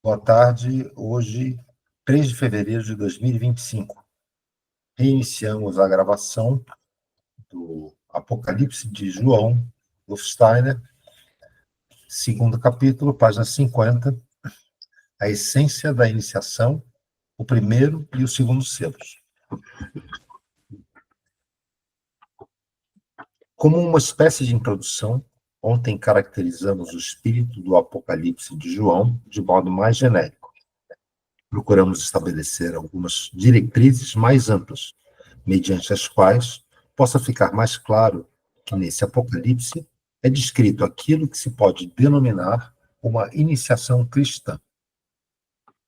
Boa tarde, hoje, 3 de fevereiro de 2025. Reiniciamos a gravação do Apocalipse de João Steiner, segundo capítulo, página 50, a essência da iniciação, o primeiro e o segundo selos. Como uma espécie de introdução, ontem caracterizamos o espírito do Apocalipse de João de modo mais genérico. Procuramos estabelecer algumas diretrizes mais amplas, mediante as quais possa ficar mais claro que nesse Apocalipse é descrito aquilo que se pode denominar uma iniciação cristã.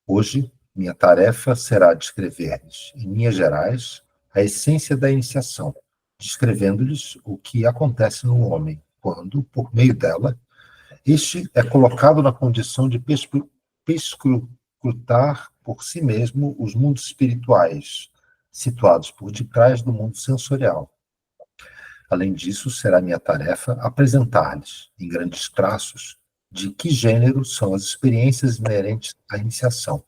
Hoje, minha tarefa será descrever-lhes, em linhas gerais, a essência da iniciação, descrevendo-lhes o que acontece no homem, quando, por meio dela, este é colocado na condição de perscrutar por si mesmo os mundos espirituais, situados por detrás do mundo sensorial. Além disso, será minha tarefa apresentar-lhes, em grandes traços, de que gênero são as experiências inerentes à iniciação,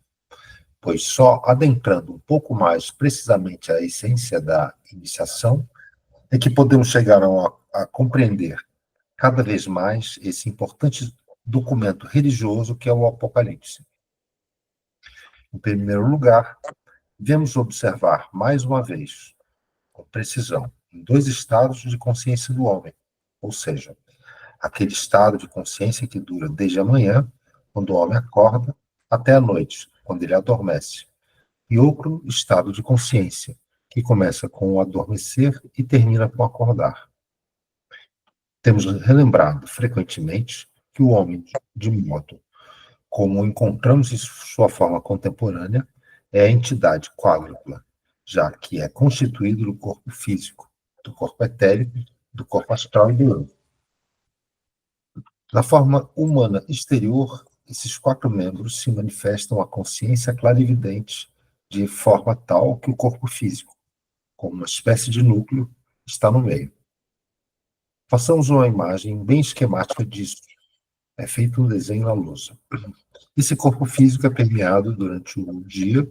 pois só adentrando um pouco mais precisamente a essência da iniciação é que podemos chegar a compreender cada vez mais esse importante documento religioso que é o Apocalipse. Em primeiro lugar, devemos observar mais uma vez, com precisão, em 2 estados de consciência do homem, ou seja, aquele estado de consciência que dura desde a manhã, quando o homem acorda, até a noite, quando ele adormece, e outro estado de consciência, que começa com o adormecer e termina com o acordar. Temos relembrado frequentemente que o homem, de modo como encontramos em sua forma contemporânea, é a entidade quádrupla, já que é constituído do corpo físico, do corpo etérico, do corpo astral e do eu. Na forma humana exterior, esses 4 membros se manifestam a consciência clarividente de forma tal que o corpo físico, como uma espécie de núcleo, está no meio. Façamos uma imagem bem esquemática disso. É feito um desenho na lousa. Esse corpo físico é permeado durante o dia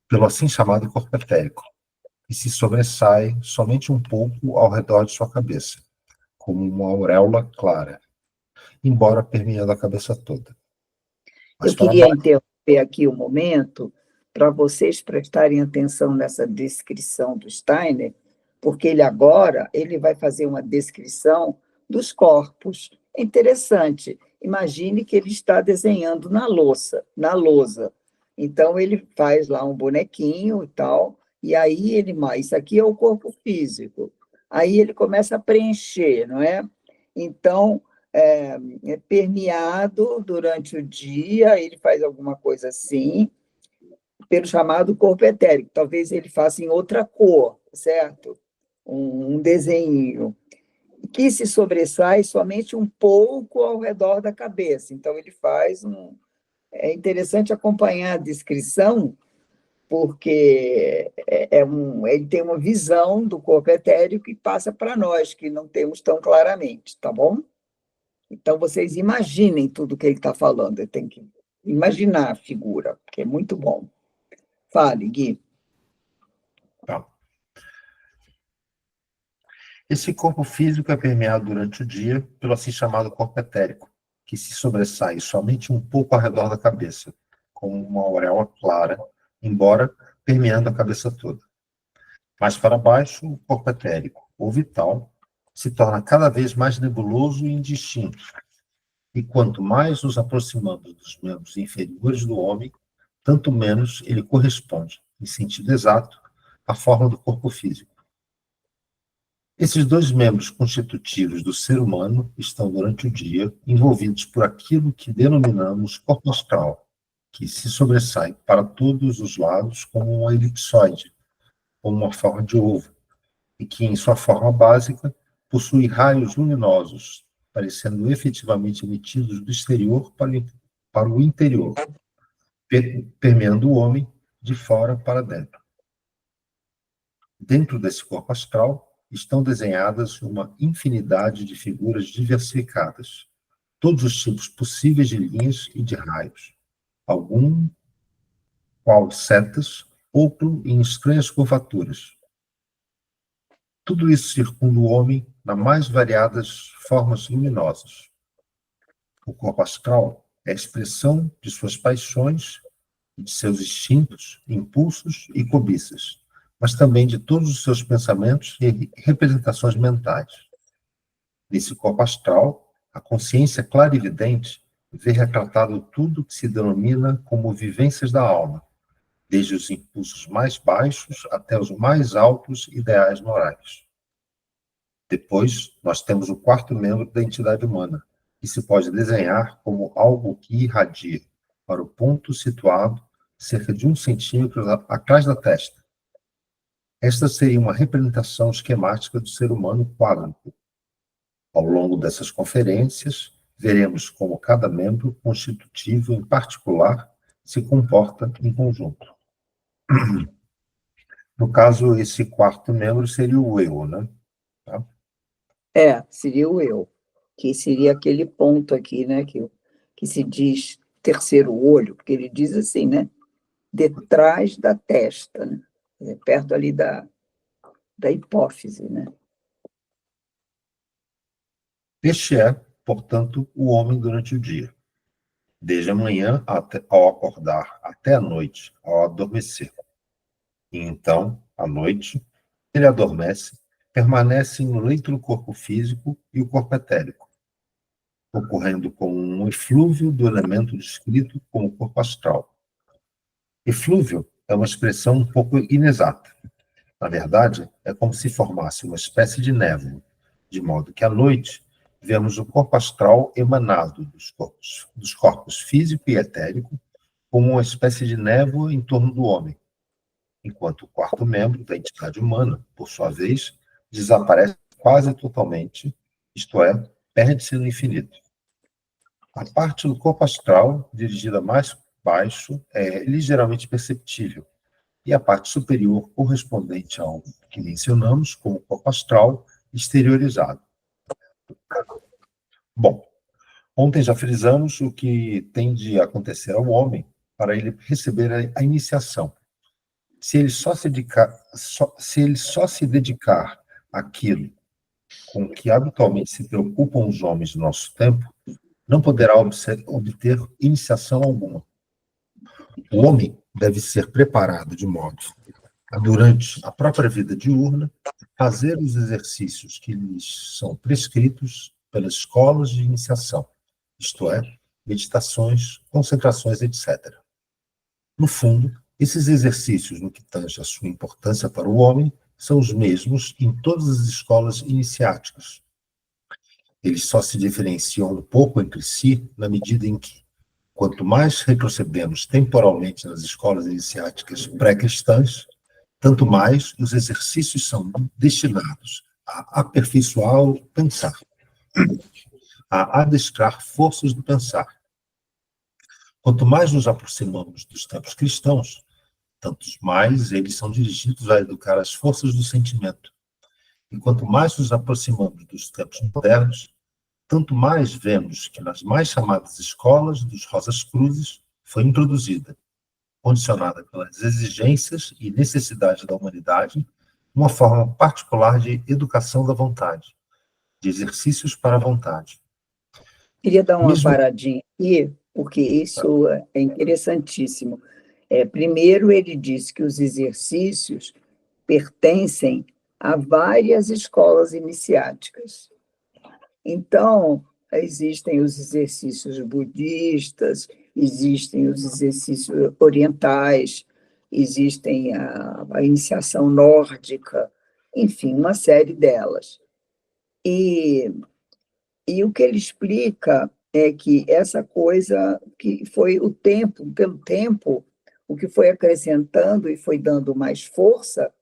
pelo assim chamado corpo etérico, e se sobressai somente um pouco ao redor de sua cabeça, como uma auréola clara, embora permeando a cabeça toda. Eu queria interromper aqui um momento para vocês prestarem atenção nessa descrição do Steiner, porque ele vai fazer uma descrição dos corpos. É interessante. Imagine que ele está desenhando na lousa. Então, ele faz lá um bonequinho e tal, e aí isso aqui é o corpo físico. Aí ele começa a preencher, não é? Então, é permeado durante o dia, ele faz alguma coisa assim, pelo chamado corpo etérico. Talvez ele faça em outra cor, certo? Um desenho que se sobressai somente um pouco ao redor da cabeça. Então, ele faz um... É interessante acompanhar a descrição, porque ele tem uma visão do corpo etérico e passa para nós, que não temos tão claramente, tá bom? Então, vocês imaginem tudo que ele está falando. Eu tenho que imaginar a figura, que é muito bom. Fale, Gui. Tá. Esse corpo físico é permeado durante o dia pelo assim chamado corpo etérico, que se sobressai somente um pouco ao redor da cabeça, como uma auréola clara, embora permeando a cabeça toda. Mais para baixo, o corpo etérico, ou vital, se torna cada vez mais nebuloso e indistinto. E quanto mais nos aproximamos dos membros inferiores do homem, tanto menos ele corresponde, em sentido exato, à forma do corpo físico. Esses 2 membros constitutivos do ser humano estão, durante o dia, envolvidos por aquilo que denominamos corpo astral, que se sobressai para todos os lados como uma elipsoide, como uma forma de ovo, e que, em sua forma básica, possui raios luminosos, parecendo efetivamente emitidos do exterior para o interior, permeando o homem de fora para dentro. Dentro desse corpo astral estão desenhadas uma infinidade de figuras diversificadas, todos os tipos possíveis de linhas e de raios. algum qual setas, outro em estranhas curvaturas. Tudo isso circunda o homem nas mais variadas formas luminosas. O corpo astral é a expressão de suas paixões, de seus instintos, impulsos e cobiças, mas também de todos os seus pensamentos e representações mentais. Nesse corpo astral, a consciência clarividente vê retratado tudo que se denomina como vivências da alma, desde os impulsos mais baixos até os mais altos ideais morais. Depois, nós temos o quarto membro da entidade humana, que se pode desenhar como algo que irradia para o ponto situado cerca de 1 centímetro atrás da testa. Esta seria uma representação esquemática do ser humano quádruplo. Ao longo dessas conferências, veremos como cada membro constitutivo em particular se comporta em conjunto. No caso, esse quarto membro seria o eu, né? Tá? Seria o eu, que seria aquele ponto aqui, né, que se diz terceiro olho, porque ele diz assim, né, detrás da testa, né, perto ali da hipófise, né. Este é, portanto, o homem durante o dia, desde a manhã ao acordar até a noite, ao adormecer. E então, à noite, ele adormece, permanece no leito do corpo físico e o corpo etérico, ocorrendo como um eflúvio do elemento descrito como corpo astral. Eflúvio é uma expressão um pouco inexata. Na verdade, é como se formasse uma espécie de névoa, de modo que à noite vemos o corpo astral emanado dos corpos físico e etérico como uma espécie de névoa em torno do homem, enquanto o quarto membro da entidade humana, por sua vez, desaparece quase totalmente, isto é, perde-se no infinito. A parte do corpo astral, dirigida mais baixo, é ligeiramente perceptível, e a parte superior, correspondente ao que mencionamos como corpo astral exteriorizado. Bom, ontem já frisamos o que tem de acontecer ao homem para ele receber a iniciação. Se ele só se dedicar àquilo com que habitualmente se preocupam os homens do nosso tempo, não poderá obter iniciação alguma. O homem deve ser preparado de modo a, durante a própria vida diurna, fazer os exercícios que lhes são prescritos pelas escolas de iniciação, isto é, meditações, concentrações, etc. No fundo, esses exercícios, no que tange a sua importância para o homem, são os mesmos em todas as escolas iniciáticas. Eles só se diferenciam um pouco entre si na medida em que, quanto mais retrocedemos temporalmente nas escolas iniciáticas pré-cristãs, tanto mais os exercícios são destinados a aperfeiçoar o pensar, a adestrar forças do pensar. Quanto mais nos aproximamos dos tempos cristãos, tantos mais eles são dirigidos a educar as forças do sentimento. E quanto mais nos aproximamos dos tempos modernos, tanto mais vemos que nas mais chamadas escolas dos Rosas Cruzes foi introduzida, condicionada pelas exigências e necessidades da humanidade, uma forma particular de educação da vontade, de exercícios para a vontade. Queria dar uma paradinha aqui, porque isso é interessantíssimo. Primeiro, ele diz que os exercícios pertencem a várias escolas iniciáticas. Então, existem os exercícios budistas, existem os exercícios orientais, existem a iniciação nórdica, enfim, uma série delas. E o que ele explica é que essa coisa que foi o tempo, pelo tempo, o que foi acrescentando e foi dando mais força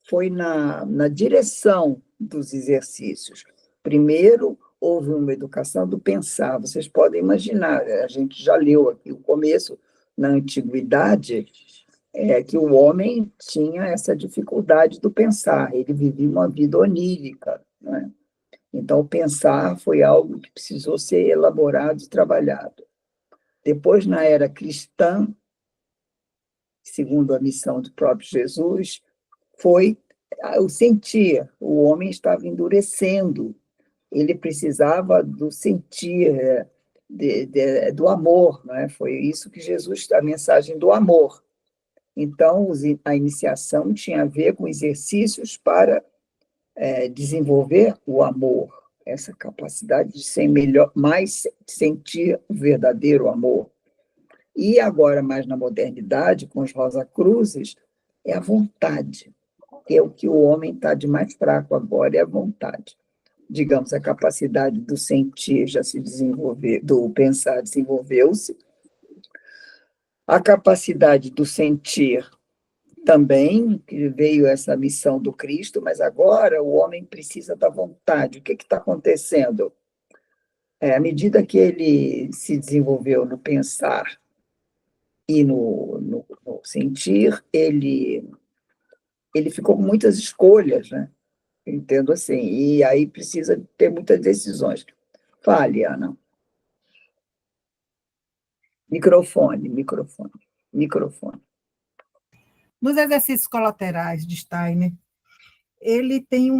foi na direção dos exercícios. Primeiro, houve uma educação do pensar. Vocês podem imaginar, a gente já leu aqui o começo, na antiguidade, que o homem tinha essa dificuldade do pensar, ele vivia uma vida onírica, né? Então, pensar foi algo que precisou ser elaborado e trabalhado. Depois, na era cristã, segundo a missão do próprio Jesus, foi o sentir. O homem estava endurecendo, ele precisava do sentir, do amor, né? Foi isso que Jesus, a mensagem do amor. Então, a iniciação tinha a ver com exercícios para desenvolver o amor, essa capacidade de ser melhor, mais sentir o verdadeiro amor. E agora, mais na modernidade, com os Rosa Cruzes, é a vontade, que é o que o homem está de mais fraco agora, é a vontade. Digamos, a capacidade do sentir já se desenvolveu, do pensar desenvolveu-se, a capacidade do sentir também, que veio essa missão do Cristo, mas agora o homem precisa da vontade. O que está acontecendo? À medida que ele se desenvolveu no pensar e no sentir, ele ficou com muitas escolhas, né? Entendo assim, e aí precisa ter muitas decisões. Fale, Ana. Microfone. Nos exercícios colaterais de Steiner, ele tem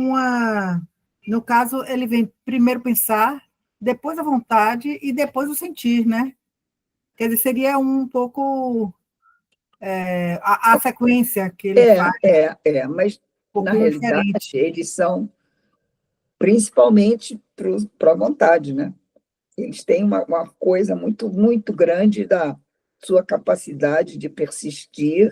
no caso, ele vem primeiro pensar, depois a vontade e depois o sentir, né? Quer dizer, seria um pouco a sequência que ele faz. Mas, um na realidade, diferente. Eles são principalmente para a vontade, né? Eles têm uma coisa muito, muito grande da sua capacidade de persistir,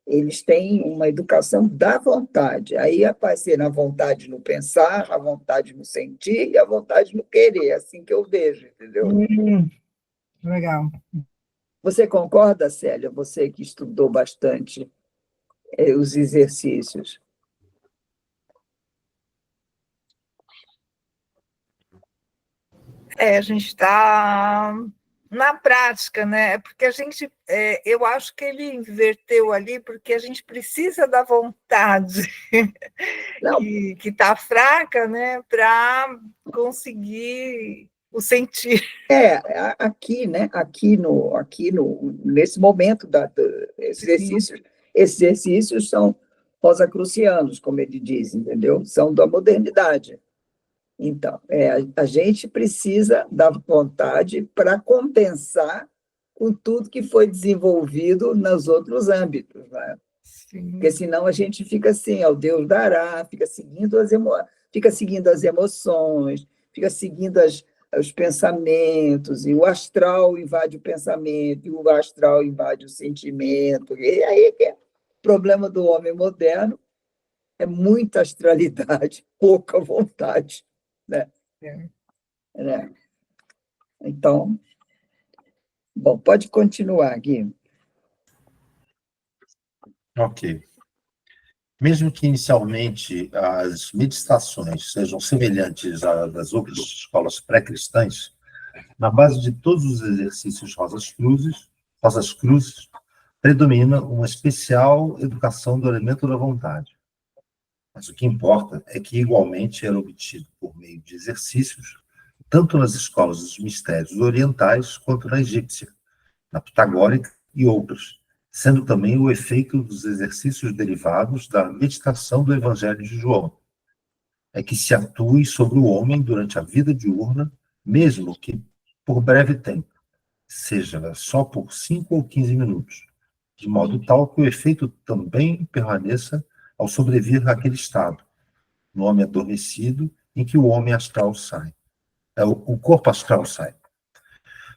eles têm uma educação da vontade. Aí aparecer a vontade no pensar, a vontade no sentir e a vontade no querer, assim que eu vejo, entendeu? Legal. Você concorda, Célia? Você que estudou bastante os exercícios. A gente está na prática, né? Porque eu acho que ele inverteu ali, porque a gente precisa da vontade que está fraca, né? Para conseguir o sentir. Aqui, né? Nesse momento esses exercícios são rosacrucianos, como ele diz, entendeu? São da modernidade. Então, a gente precisa da vontade para compensar com tudo que foi desenvolvido nos outros âmbitos, né? Sim. Porque senão a gente fica assim, ao Deus dará, fica seguindo as emoções, fica seguindo os pensamentos, e o astral invade o pensamento, e o astral invade o sentimento. E aí que é o problema do homem moderno, é muita astralidade, pouca vontade, né? Né? Então, bom, pode continuar, Gui. Ok. Mesmo que inicialmente as meditações sejam semelhantes às das outras escolas pré-cristãs, na base de todos os exercícios Rosas Cruzes, predomina uma especial educação do elemento da vontade. Mas o que importa é que igualmente era obtido por meio de exercícios, tanto nas escolas dos mistérios orientais quanto na egípcia, na pitagórica e outras, sendo também o efeito dos exercícios derivados da meditação do Evangelho de João, é que se atue sobre o homem durante a vida diurna, mesmo que por breve tempo, seja só por 5 ou 15 minutos, de modo tal que o efeito também permaneça ao sobrevir àquele estado, no homem adormecido, em que o homem astral sai. O corpo astral sai.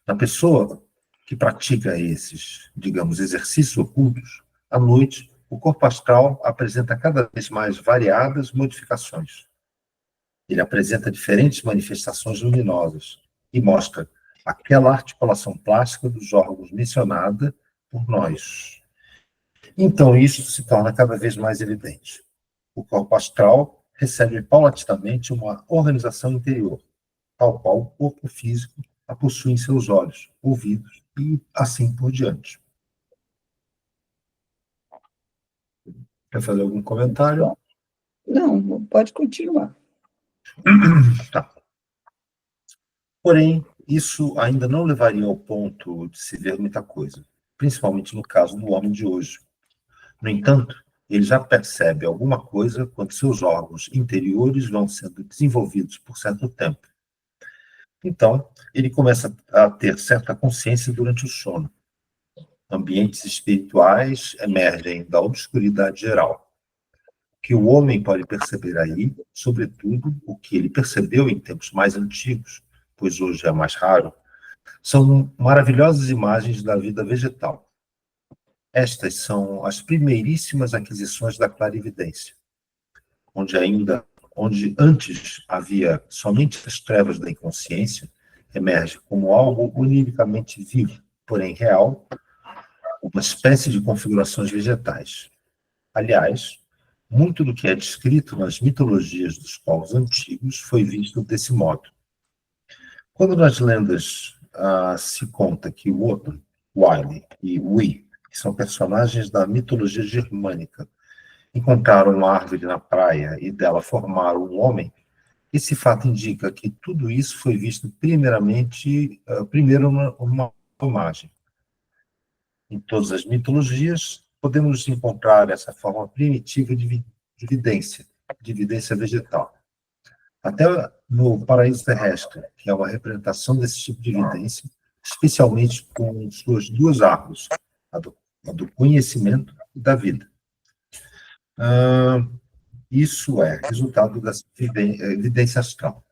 Na pessoa que pratica esses, digamos, exercícios ocultos, à noite, o corpo astral apresenta cada vez mais variadas modificações. Ele apresenta diferentes manifestações luminosas e mostra aquela articulação plástica dos órgãos mencionada por nós. Então, isso se torna cada vez mais evidente. O corpo astral recebe paulatinamente uma organização interior, tal qual o corpo físico a possui em seus olhos, ouvidos e assim por diante. Quer fazer algum comentário? Não, pode continuar. Tá. Porém, isso ainda não levaria ao ponto de se ver muita coisa, principalmente no caso do homem de hoje. No entanto, ele já percebe alguma coisa quando seus órgãos interiores vão sendo desenvolvidos por certo tempo. Então, ele começa a ter certa consciência durante o sono. Ambientes espirituais emergem da obscuridade geral. O que o homem pode perceber aí, sobretudo o que ele percebeu em tempos mais antigos, pois hoje é mais raro, são maravilhosas imagens da vida vegetal. Estas são as primeiríssimas aquisições da clarividência, onde antes havia somente as trevas da inconsciência, emerge como algo univocamente vivo, porém real, uma espécie de configurações vegetais. Aliás, muito do que é descrito nas mitologias dos povos antigos foi visto desse modo. Quando nas lendas se conta que Wotan, Wile e Wi, que são personagens da mitologia germânica, encontraram uma árvore na praia e dela formaram um homem, esse fato indica que tudo isso foi visto primeiro uma imagem. Em todas as mitologias, podemos encontrar essa forma primitiva de evidência vegetal. Até no paraíso terrestre, que é uma representação desse tipo de evidência, especialmente com suas duas árvores, a do conhecimento e da vida. Isso é resultado da evidência astral.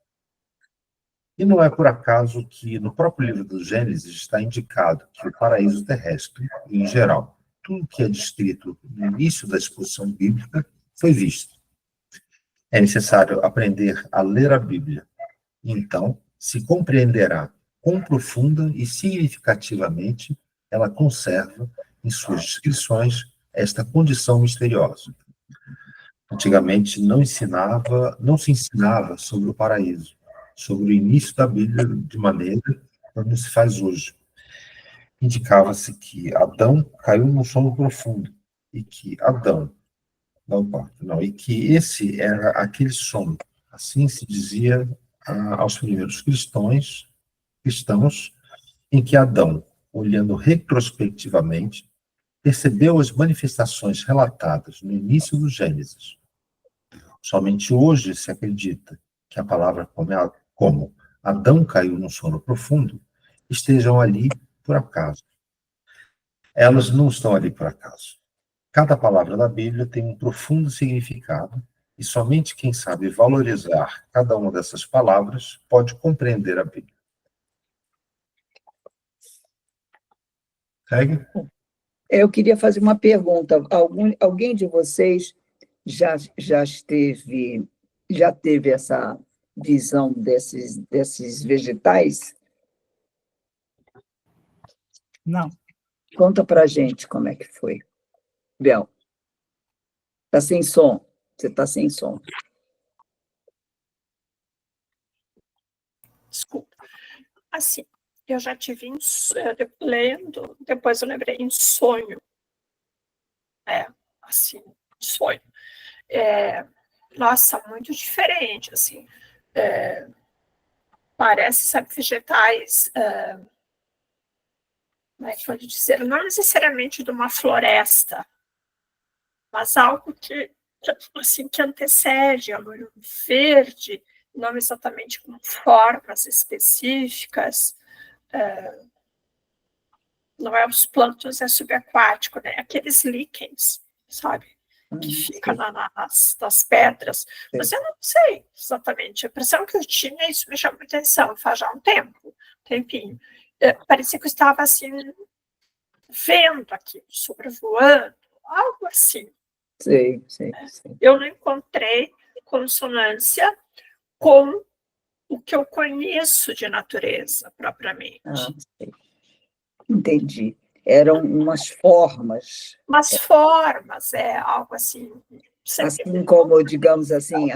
E não é por acaso que no próprio livro do Gênesis está indicado que o paraíso terrestre, em geral, tudo que é descrito no início da exposição bíblica foi visto. É necessário aprender a ler a Bíblia. Então, se compreenderá quão profunda e significativamente ela conserva em suas descrições esta condição misteriosa. Antigamente não se ensinava sobre o paraíso, sobre o início da Bíblia de maneira como se faz hoje. Indicava-se que Adão caiu num sono profundo e que e que esse era aquele sono. Assim se dizia aos primeiros cristãos, em que Adão, olhando retrospectivamente, percebeu as manifestações relatadas no início do Gênesis. Somente hoje se acredita que a palavra como Adão caiu num sono profundo estejam ali por acaso. Elas não estão ali por acaso. Cada palavra da Bíblia tem um profundo significado e somente quem sabe valorizar cada uma dessas palavras pode compreender a Bíblia. Segue? Eu queria fazer uma pergunta. Alguém de vocês já teve essa visão desses vegetais? Não. Conta para a gente como é que foi. Bel, está sem som. Você está sem som. Desculpa. Assim, eu já tive lendo, depois eu lembrei em sonho. Assim, sonho. Nossa, muito diferente, assim. Parece, sabe, vegetais, como é que pode dizer, não necessariamente de uma floresta, mas algo que antecede a luz verde, não exatamente com formas específicas, não é os plânctons, é subaquático, né? Aqueles líquens, sabe? Que fica nas pedras. Sim. Mas eu não sei exatamente. A impressão que eu tinha, isso me chamou a atenção, faz já um tempinho. Parecia que eu estava, assim, vendo aquilo, sobrevoando, algo assim. Sim. Eu não encontrei consonância com o que eu conheço de natureza, propriamente. Sim. Entendi. Eram umas formas. Algo assim. Assim como, digamos assim,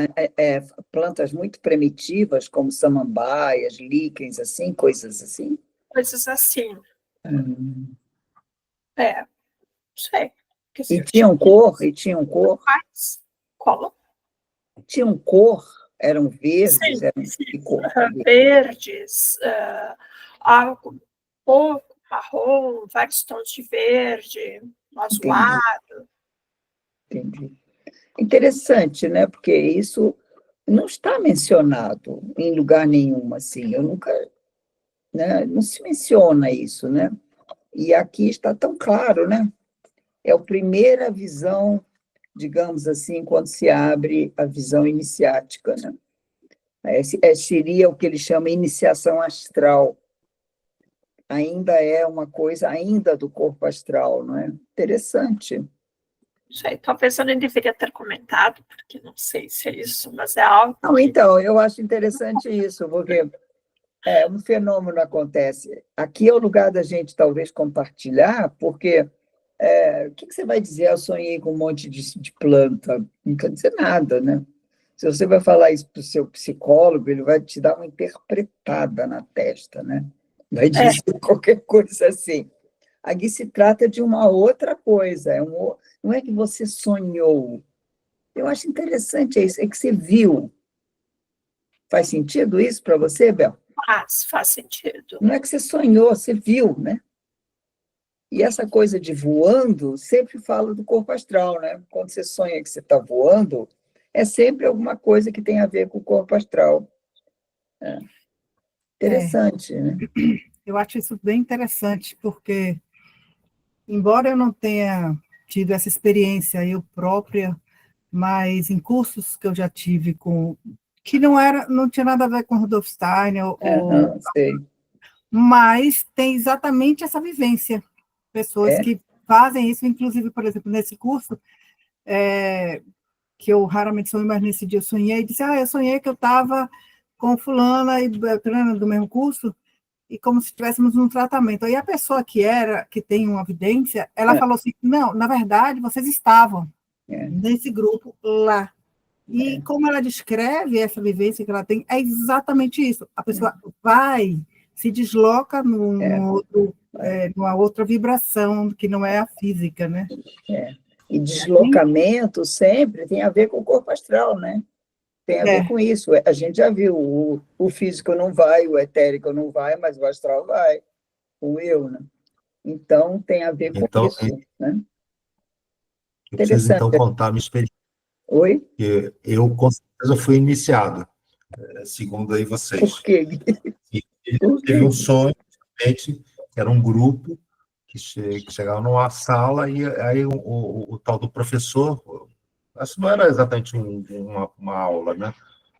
plantas muito primitivas, como samambaias, líquens, assim, coisas assim? Coisas assim. Não sei. E tinham cor? Mas, como? Tinham cor? Eram verdes? Sim. Que cor? Verdes, algo pouco marrom, vários tons de verde, azulado. Entendi. Interessante, né? Porque isso não está mencionado em lugar nenhum, assim. Eu nunca, né? Não se menciona isso, né? E aqui está tão claro, né? É a primeira visão, digamos assim, quando se abre a visão iniciática, né? Seria o que ele chama iniciação astral. Ainda é uma coisa ainda do corpo astral, não é? Interessante. Isso aí, talvez eu nem deveria ter comentado, porque não sei se é isso, mas é algo... Não, então, eu acho interessante isso, porque um fenômeno acontece. Aqui é o lugar da gente, talvez, compartilhar, porque o que você vai dizer? Eu sonhei com um monte de planta. Não quer dizer nada, né? Se você vai falar isso para o seu psicólogo, ele vai te dar uma interpretada na testa, né? Vai dizer qualquer coisa assim. Aqui se trata de uma outra coisa. Não é que você sonhou. Eu acho interessante isso, é que você viu. Faz sentido isso para você, Bel? Faz sentido. Não é que você sonhou, você viu, né? E essa coisa de voando sempre fala do corpo astral, né? Quando você sonha que você está voando, é sempre alguma coisa que tem a ver com o corpo astral. Interessante, né? Eu acho isso bem interessante, porque, embora eu não tenha tido essa experiência eu própria, mas em cursos que eu já tive que não tinha nada a ver com Rudolf Steiner, sei. Mas tem exatamente essa vivência. Pessoas que fazem isso, inclusive, por exemplo, nesse curso, que eu raramente sonho, mas nesse dia eu sonhei, e disse, eu sonhei que eu estava com fulana e Beltrana do mesmo curso, e como se estivéssemos num tratamento. Aí a pessoa que tem uma evidência, ela falou assim, não, na verdade, vocês estavam nesse grupo lá. E como ela descreve essa vivência que ela tem, é exatamente isso. A pessoa se desloca numa outra vibração, que não é a física, né? E deslocamento sempre tem a ver com o corpo astral, né? Tem a ver com isso. A gente já viu, o físico não vai, o etérico não vai, mas o astral vai, o eu, né? Então, tem a ver com isso, né? Eu preciso, então, contar a minha experiência. Oi? Eu, com certeza, fui iniciado, segundo aí vocês. Por quê? Teve um sonho, que era um grupo que chegava numa sala e aí o tal do professor, acho que não era exatamente uma aula, né?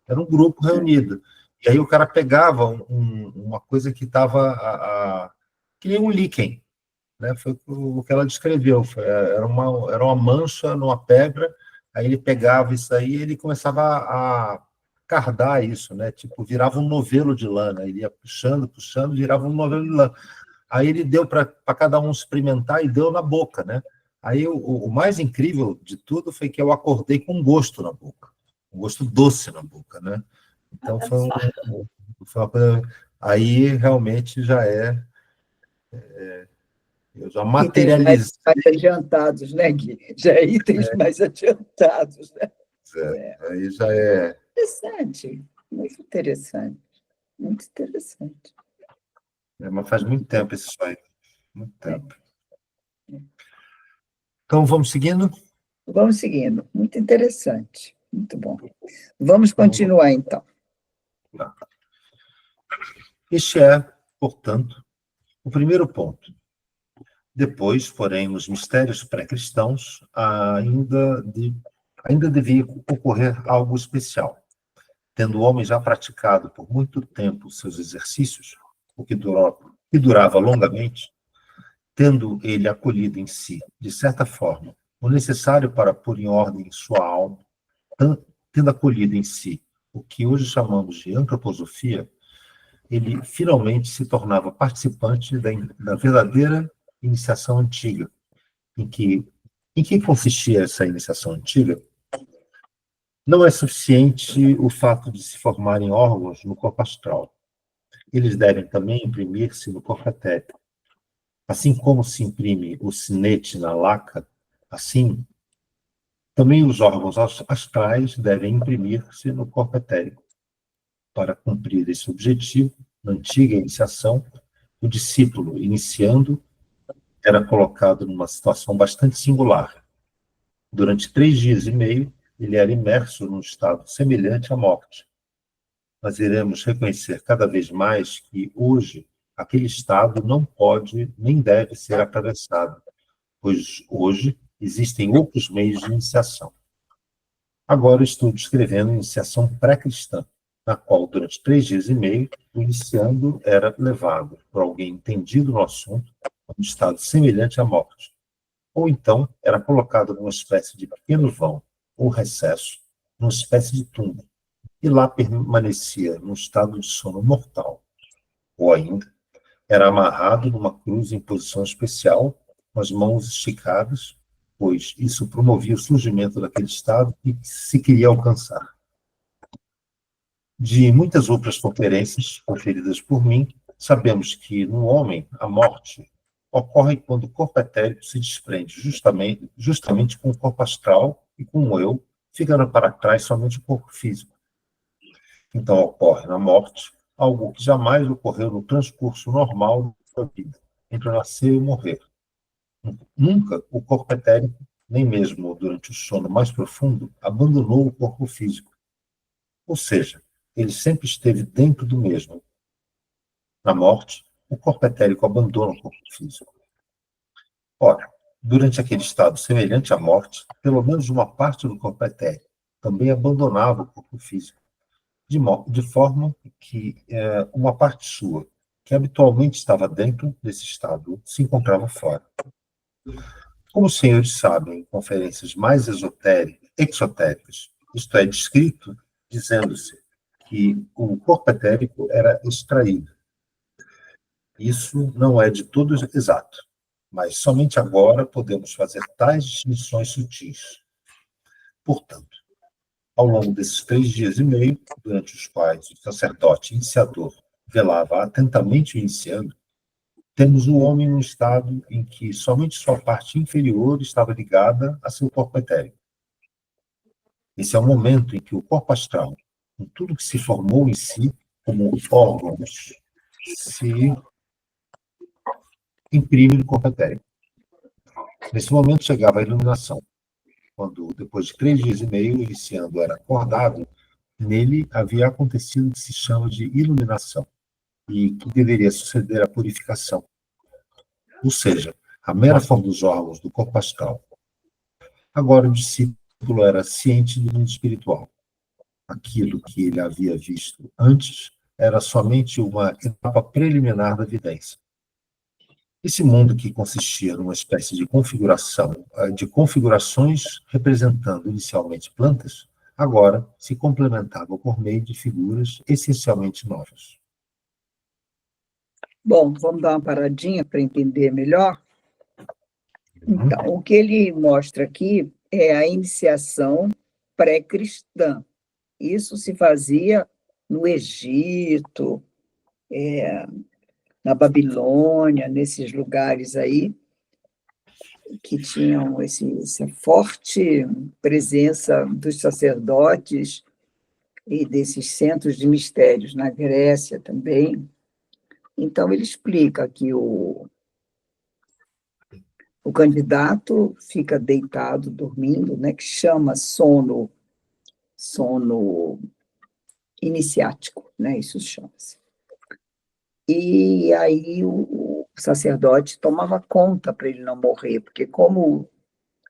Era um grupo reunido. E aí o cara pegava uma coisa que estava que nem um líquen, né? Foi o que ela descreveu. Era uma mancha numa pedra, aí ele pegava isso aí e ele começava a cardar isso, né? Tipo, virava um novelo de lã, né? Ele ia puxando, virava um novelo de lã. Aí ele deu para cada um experimentar e deu na boca, né? Aí o mais incrível de tudo foi que eu acordei com um gosto na boca, um gosto doce na boca, né? Então foi uma coisa. Aí realmente já eu já materializei. Itens mais adiantados, né, Gui? Já itens mais adiantados, né? Aí já é. Interessante, muito interessante. Muito interessante. Mas faz muito tempo esse sonho. Muito tempo. Então, vamos seguindo? Vamos seguindo. Muito interessante. Muito bom. Vamos continuar, então. Este é, portanto, o primeiro ponto. Depois, porém, nos mistérios pré-cristãos, ainda devia ocorrer algo especial. Tendo o homem já praticado por muito tempo seus exercícios, o que durava longamente, tendo ele acolhido em si, de certa forma, o necessário para pôr em ordem sua alma, tendo acolhido em si o que hoje chamamos de antroposofia, ele finalmente se tornava participante da verdadeira iniciação antiga. Em que consistia essa iniciação antiga? Não é suficiente o fato de se formarem órgãos no corpo astral. Eles devem também imprimir-se no corpo etérico. Assim como se imprime o sinete na laca, assim, também os órgãos astrais devem imprimir-se no corpo etérico. Para cumprir esse objetivo, na antiga iniciação, O discípulo, iniciando, era colocado numa situação bastante singular. Durante 3 dias e meio, ele era imerso num estado semelhante à morte. Nós iremos reconhecer cada vez mais que, hoje, aquele estado não pode nem deve ser atravessado, pois, hoje, existem outros meios de iniciação. Agora estou descrevendo a iniciação pré-cristã, na qual, durante 3 dias e meio, o iniciando era levado por alguém entendido no assunto, a um estado semelhante à morte. Ou então era colocado numa espécie de pequeno vão, ou recesso, numa espécie de tumba, e lá permanecia num estado de sono mortal. Ou ainda, era amarrado numa cruz em posição especial, com as mãos esticadas, pois isso promovia o surgimento daquele estado que se queria alcançar. De muitas outras conferências conferidas por mim, sabemos que no homem a morte ocorre quando o corpo etérico se desprende justamente com o corpo astral e com o eu, ficando para trás somente o corpo físico. Então ocorre na morte algo que jamais ocorreu no transcurso normal da vida, entre o nascer e o morrer. Nunca o corpo etérico, nem mesmo durante o sono mais profundo, abandonou o corpo físico. Ou seja, ele sempre esteve dentro do mesmo. Na morte, o corpo etérico abandona o corpo físico. Ora, durante aquele estado semelhante à morte, pelo menos uma parte do corpo etérico também abandonava o corpo físico, de forma que uma parte sua, que habitualmente estava dentro desse estado, se encontrava fora. Como os senhores sabem, em conferências mais exotéricas, isto é descrito dizendo-se que o corpo etérico era extraído. Isso não é de todo exato, mas somente agora podemos fazer tais distinções sutis. Portanto, ao longo desses 3 dias e meio, durante os quais o sacerdote iniciador velava atentamente o iniciando, temos o homem num estado em que somente sua parte inferior estava ligada a seu corpo etérico. Esse é o momento em que o corpo astral, com tudo que se formou em si, como órgãos, se imprime no corpo etérico. Nesse momento chegava a iluminação. Quando, depois de 3 dias e meio, o iniciando era acordado, nele havia acontecido o que se chama de iluminação, e que deveria suceder à purificação. Ou seja, a mera forma dos órgãos do corpo astral. Agora o discípulo era ciente do mundo espiritual. Aquilo que ele havia visto antes era somente uma etapa preliminar da vidência. Esse mundo, que consistia numa espécie de configurações representando inicialmente plantas, agora se complementava por meio de figuras essencialmente novas. Bom, vamos dar uma paradinha para entender melhor? Então, o que ele mostra aqui é a iniciação pré-cristã. Isso se fazia no Egito, na Babilônia, nesses lugares aí, que tinham essa forte presença dos sacerdotes e desses centros de mistérios, na Grécia também. Então, ele explica que o candidato fica deitado, dormindo, né, que chama sono iniciático, né, isso chama-se. E aí o sacerdote tomava conta para ele não morrer, porque como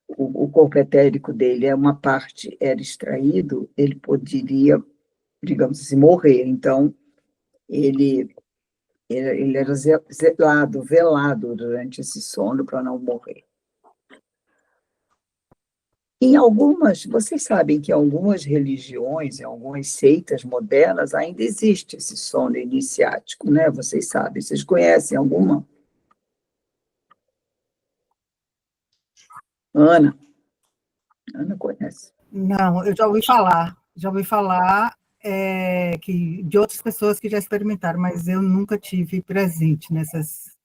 o corpo etérico dele uma parte era extraído, ele poderia, digamos assim, morrer. Então, ele era velado durante esse sono para não morrer. Vocês sabem que em algumas religiões, em algumas seitas modernas, ainda existe esse sono iniciático, né? Vocês sabem, vocês conhecem alguma? Ana conhece. Não, eu já ouvi falar que de outras pessoas que já experimentaram, mas eu nunca tive presente nessas...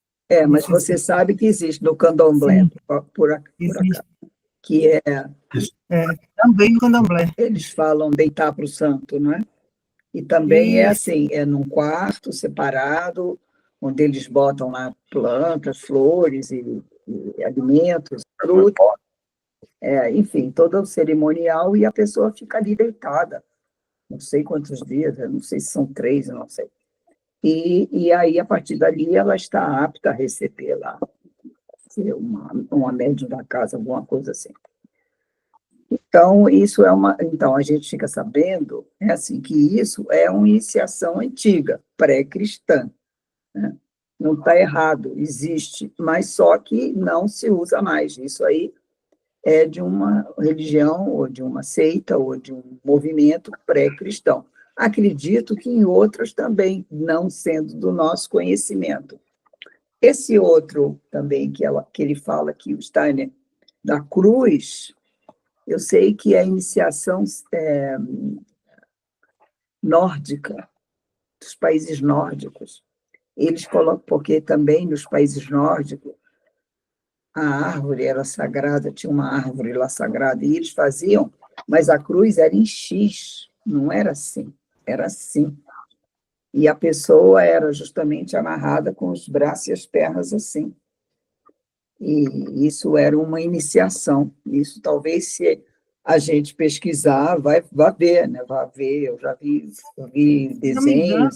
Mas você sabe que existe no candomblé, por acaso. Que também no candomblé. Eles falam deitar para o santo, não é? E também assim, num quarto separado, onde eles botam lá plantas, flores e alimentos, frutas, enfim, todo o cerimonial, e a pessoa fica ali deitada, não sei quantos dias, eu não sei se são 3, eu não sei. E aí, a partir dali, ela está apta a receber lá uma médium da casa, alguma coisa assim. Então, então, a gente fica sabendo, assim, que isso é uma iniciação antiga, pré-cristã, né? Não está errado, existe, mas só que não se usa mais. Isso aí é de uma religião, ou de uma seita, ou de um movimento pré-cristão. Acredito que em outras também, não sendo do nosso conhecimento. Esse outro também, que ele fala aqui, o Steiner, da cruz, eu sei que é a iniciação nórdica, dos países nórdicos. Eles colocam, porque também nos países nórdicos, a árvore era sagrada, tinha uma árvore lá sagrada, e eles faziam, mas a cruz era em X, não era assim, era assim. E a pessoa era justamente amarrada com os braços e as pernas assim. E isso era uma iniciação. Isso talvez, se a gente pesquisar, vai ver, né? Vai ver, eu já vi desenhos.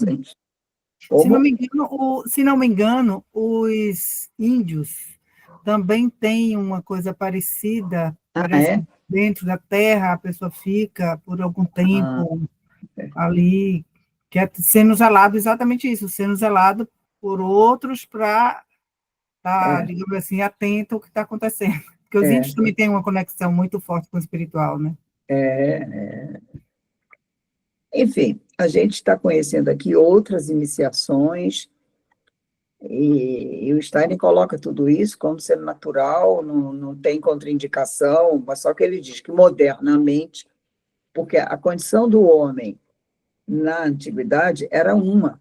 Se não me engano, os índios também têm uma coisa parecida, parece que dentro da terra a pessoa fica por algum tempo ali, que é sendo zelado, exatamente isso, sendo zelado por outros para estar, digamos assim, atento ao que está acontecendo. Porque os índios também têm uma conexão muito forte com o espiritual, né? Enfim, a gente está conhecendo aqui outras iniciações, e o Steiner coloca tudo isso como sendo natural, não tem contraindicação, mas só que ele diz que modernamente, porque a condição do homem na antiguidade era uma.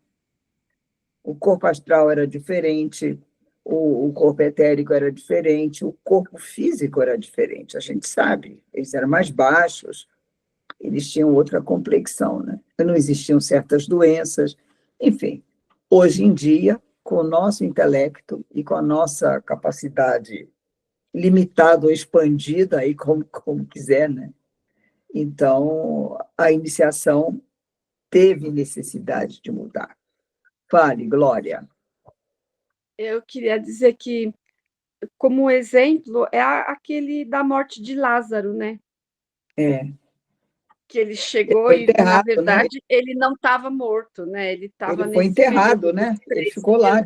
O corpo astral era diferente, o corpo etérico era diferente, o corpo físico era diferente, a gente sabe. Eles eram mais baixos, eles tinham outra complexão, né? Não existiam certas doenças. Enfim, hoje em dia, com o nosso intelecto e com a nossa capacidade limitada ou expandida, aí como quiser, né? Então, a iniciação teve necessidade de mudar. Fale, Glória. Eu queria dizer que, como exemplo, é aquele da morte de Lázaro, né? Que ele chegou e, na verdade, né? Ele não estava morto, né? Ele foi enterrado, né? Ele ficou lá.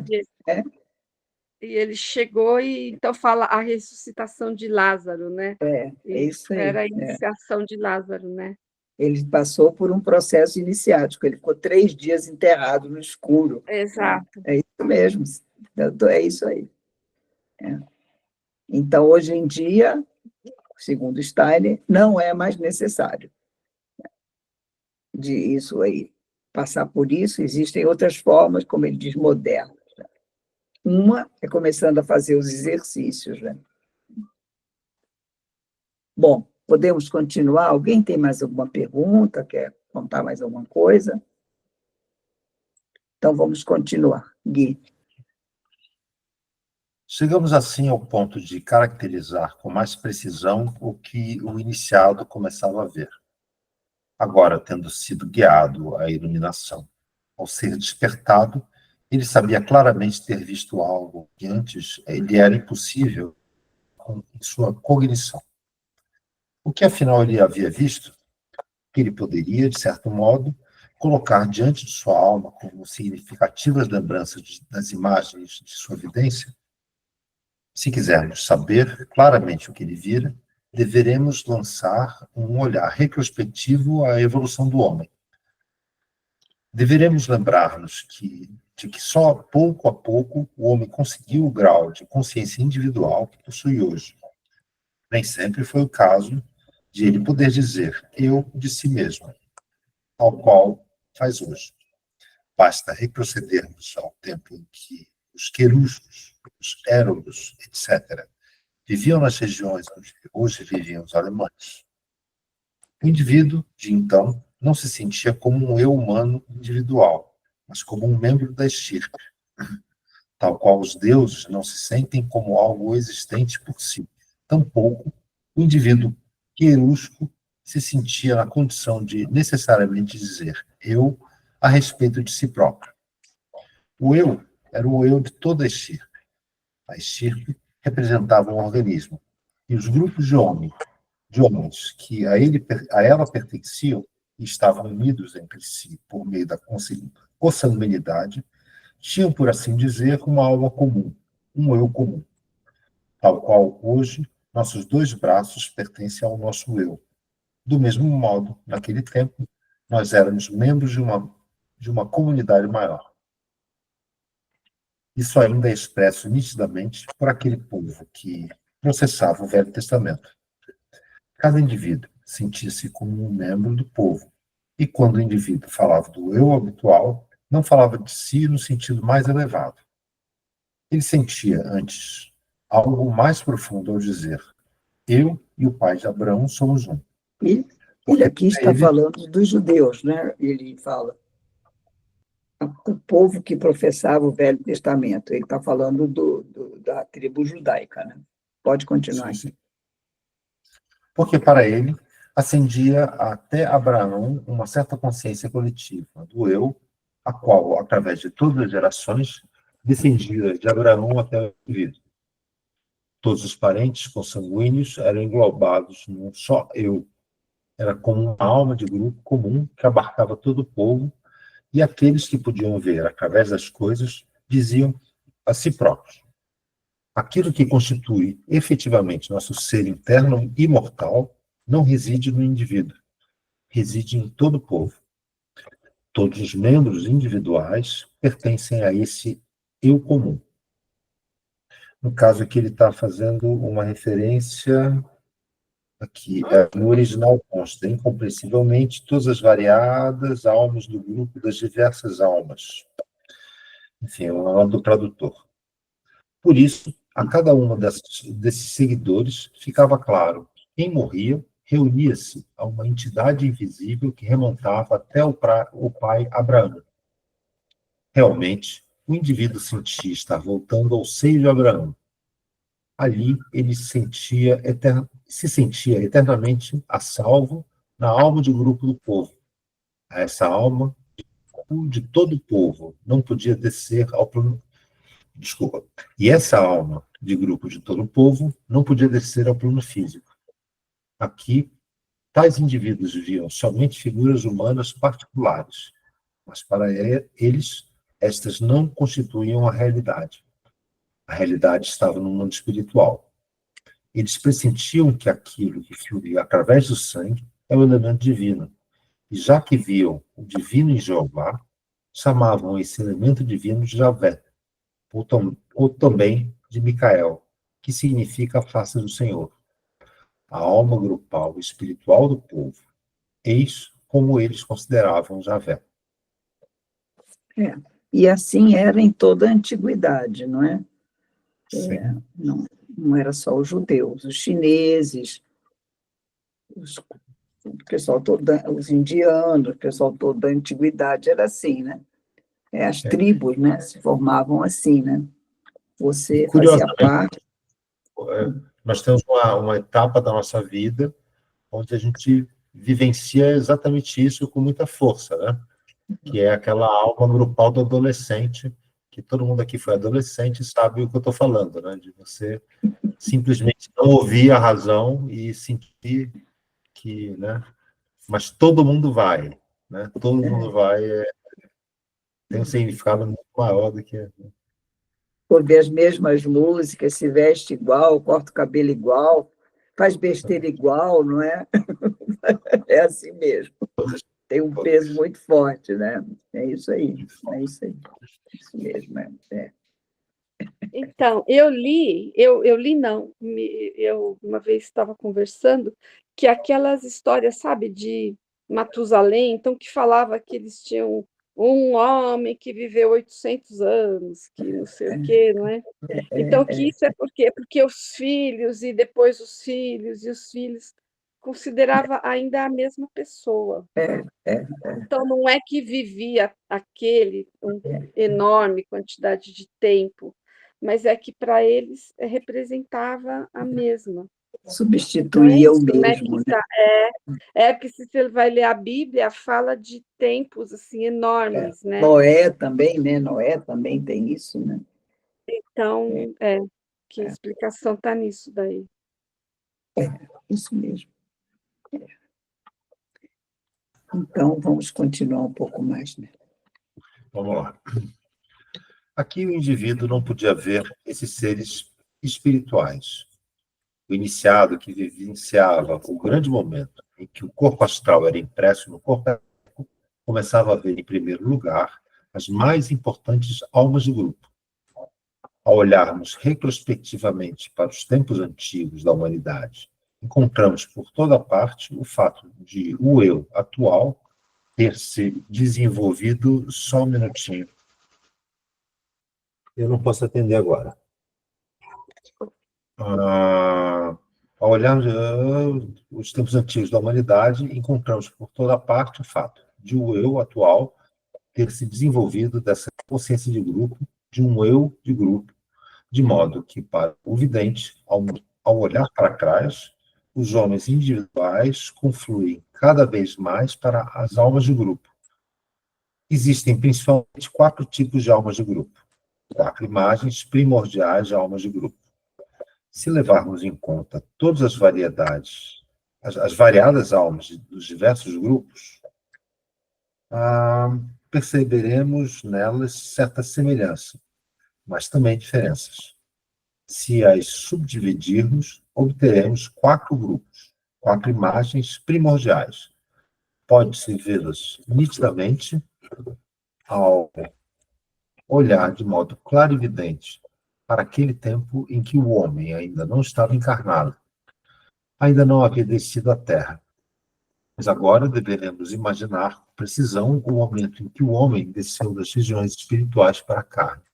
E ele chegou e, então, fala a ressuscitação de Lázaro, né? É isso aí. Era a iniciação de Lázaro, né? Ele passou por um processo iniciático, ele ficou 3 dias enterrado no escuro. Exato. É isso mesmo, é isso aí. Então, hoje em dia, segundo Steiner, não é mais necessário de isso aí. Passar por isso, existem outras formas, como ele diz, modernas. Uma é começando a fazer os exercícios, né? Bom, podemos continuar? Alguém tem mais alguma pergunta? Quer contar mais alguma coisa? Então, vamos continuar. Gui. Chegamos assim ao ponto de caracterizar com mais precisão o que o iniciado começava a ver. Agora, tendo sido guiado à iluminação, ao ser despertado, ele sabia claramente ter visto algo que antes lhe era impossível em sua cognição. O que, afinal, ele havia visto, que ele poderia, de certo modo, colocar diante de sua alma como significativas lembranças das imagens de sua vidência? Se quisermos saber claramente o que ele vira, deveremos lançar um olhar retrospectivo à evolução do homem. Deveremos lembrar-nos de que só pouco a pouco o homem conseguiu o grau de consciência individual que possui hoje. Nem sempre foi o caso de ele poder dizer eu de si mesmo, tal qual faz hoje. Basta retrocedermos ao tempo em que os queruscos, os érogos, etc., viviam nas regiões onde hoje vivem os alemães. O indivíduo, de então, não se sentia como um eu humano individual, mas como um membro da estirpe. tal qual os deuses não se sentem como algo existente por si. Tampouco o indivíduo querusco se sentia na condição de necessariamente dizer eu a respeito de si próprio. O eu era o eu de toda a estirpe. A estirpe representava um organismo, e os grupos de homens que a ela pertenciam e estavam unidos entre si por meio da consanguinidade, tinham, por assim dizer, uma alma comum, um eu comum, tal qual hoje nossos dois braços pertencem ao nosso eu. Do mesmo modo, naquele tempo, nós éramos membros de uma comunidade maior. Isso ainda é expresso nitidamente por aquele povo que processava o Velho Testamento. Cada indivíduo sentia-se como um membro do povo, e quando o indivíduo falava do eu habitual, não falava de si no sentido mais elevado. Ele sentia, antes, algo mais profundo ao dizer: eu e o pai de Abraão somos um. Ele aqui está falando dos judeus, né? Ele fala o povo que professava o Velho Testamento. Ele está falando da tribo judaica, né? Pode continuar. Sim, sim. Porque para ele ascendia até Abraão uma certa consciência coletiva do eu, a qual, através de todas as gerações, descendia de Abraão até o indivíduo. Todos os parentes consanguíneos eram englobados num só eu. Era como uma alma de grupo comum que abarcava todo o povo, e aqueles que podiam ver através das coisas diziam a si próprios: aquilo que constitui efetivamente nosso ser interno imortal não reside no indivíduo, reside em todo o povo. Todos os membros individuais pertencem a esse eu comum. No caso aqui, ele está fazendo uma referência aqui. No original consta, incompreensivelmente, todas as variadas almas do grupo das diversas almas. Enfim, é o nome do tradutor. Por isso, a cada uma desses seguidores ficava claro que quem morria reunia-se a uma entidade invisível que remontava até o pai Abraão. Realmente, o indivíduo sentia estar voltando ao seio de Abraão. Ali ele se sentia eternamente a salvo na alma de um grupo do povo. Essa alma de todo o povo não podia descer ao plano. Desculpa. E essa alma de grupo de todo o povo não podia descer ao plano físico. Aqui, tais indivíduos viam somente figuras humanas particulares, mas para eles, estas não constituíam a realidade. A realidade estava no mundo espiritual. Eles pressentiam que aquilo que fluía através do sangue é o elemento divino. E já que viam o divino em Jeová, chamavam esse elemento divino de Javé, ou também de Micael, que significa a face do Senhor. A alma grupal espiritual do povo. Eis como eles consideravam Javé. E assim era em toda a antiguidade, não é? Não era só os judeus, os chineses, o pessoal todo, os indianos, o pessoal todo da antiguidade era assim, né? As tribos, né, se formavam assim, né? Você fazia parte. Nós temos uma etapa da nossa vida onde a gente vivencia exatamente isso com muita força, né? Que é aquela alma grupal do adolescente, que todo mundo aqui foi adolescente e sabe o que eu estou falando, né? De você simplesmente não ouvir a razão e sentir que, né? Mas todo mundo vai, né? Todo mundo vai, tem um significado muito maior do que... Ouvir as mesmas músicas, se veste igual, corta o cabelo igual, faz besteira igual, não é? É assim mesmo. Tem um peso muito forte, né? É isso aí, é isso aí. É isso mesmo, é. Então, eu uma vez estava conversando que aquelas histórias, sabe, de Matusalém, então, que falava que eles tinham um homem que viveu 800 anos, que não sei o quê, não é? Então, que isso é por quê? Porque os filhos, e depois os filhos, e os filhos considerava ainda a mesma pessoa. É. Então, não é que vivia uma enorme quantidade de tempo, mas é que para eles representava a mesma. Substituía o Então, mesmo, né? Que se você vai ler a Bíblia, fala de tempos assim enormes, né? Noé também, né? Noé também tem isso, né? Então, que a explicação está nisso daí. Isso mesmo. Então, vamos continuar um pouco mais, né? Vamos lá. Aqui o indivíduo não podia ver esses seres espirituais. O iniciado que vivenciava o grande momento em que o corpo astral era impresso no corpo, começava a ver, em primeiro lugar, as mais importantes almas de grupo. Ao olharmos retrospectivamente para os tempos antigos da humanidade, encontramos por toda parte o fato de o eu atual ter se desenvolvido. Só um minutinho. Eu não posso atender agora. Ao olharmos os tempos antigos da humanidade, encontramos por toda parte o fato de o eu atual ter se desenvolvido dessa consciência de grupo, de um eu de grupo, de modo que, para o vidente, ao olhar para trás, os homens individuais confluem cada vez mais para as almas de grupo. Existem principalmente 4 tipos de almas de grupo, 4 imagens primordiais de almas de grupo. Se levarmos em conta todas as variedades, as variadas almas dos diversos grupos, perceberemos nelas certa semelhança, mas também diferenças. Se as subdividirmos, obteremos 4 grupos, 4 imagens primordiais. Pode-se vê-las nitidamente ao olhar de modo clarividente para aquele tempo em que o homem ainda não estava encarnado, ainda não havia descido à Terra. Mas agora deveremos imaginar com precisão o momento em que o homem desceu das regiões espirituais para a carne.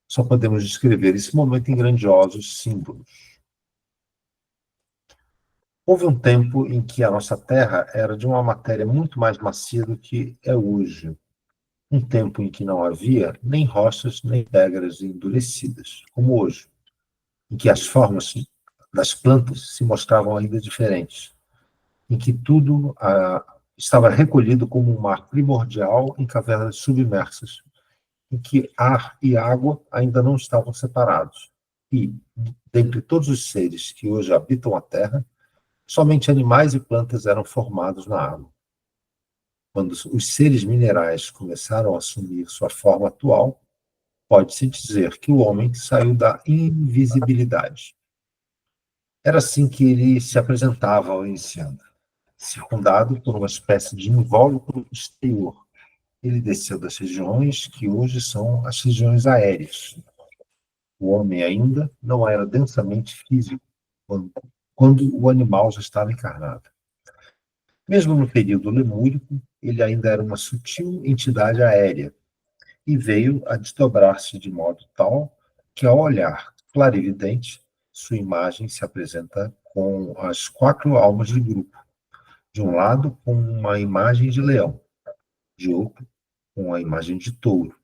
Só podemos descrever esse momento em grandiosos símbolos. Houve um tempo em que a nossa Terra era de uma matéria muito mais macia do que é hoje. Um tempo em que não havia nem rochas nem pedras endurecidas, como hoje, em que as formas das plantas se mostravam ainda diferentes, em que tudo estava recolhido como um mar primordial em cavernas submersas, em que ar e água ainda não estavam separados. E, dentre todos os seres que hoje habitam a Terra, somente animais e plantas eram formados na água. Quando os seres minerais começaram a assumir sua forma atual, pode-se dizer que o homem saiu da invisibilidade. Era assim que ele se apresentava ao iniciando, circundado por uma espécie de invólucro exterior. Ele desceu das regiões que hoje são as regiões aéreas. O homem ainda não era densamente físico quando o animal já estava encarnado. Mesmo no período lemúrico, ele ainda era uma sutil entidade aérea e veio a desdobrar-se de modo tal que, ao olhar clarividente, sua imagem se apresenta com as 4 almas de grupo. De um lado, com uma imagem de leão, de outro, com a imagem de touro,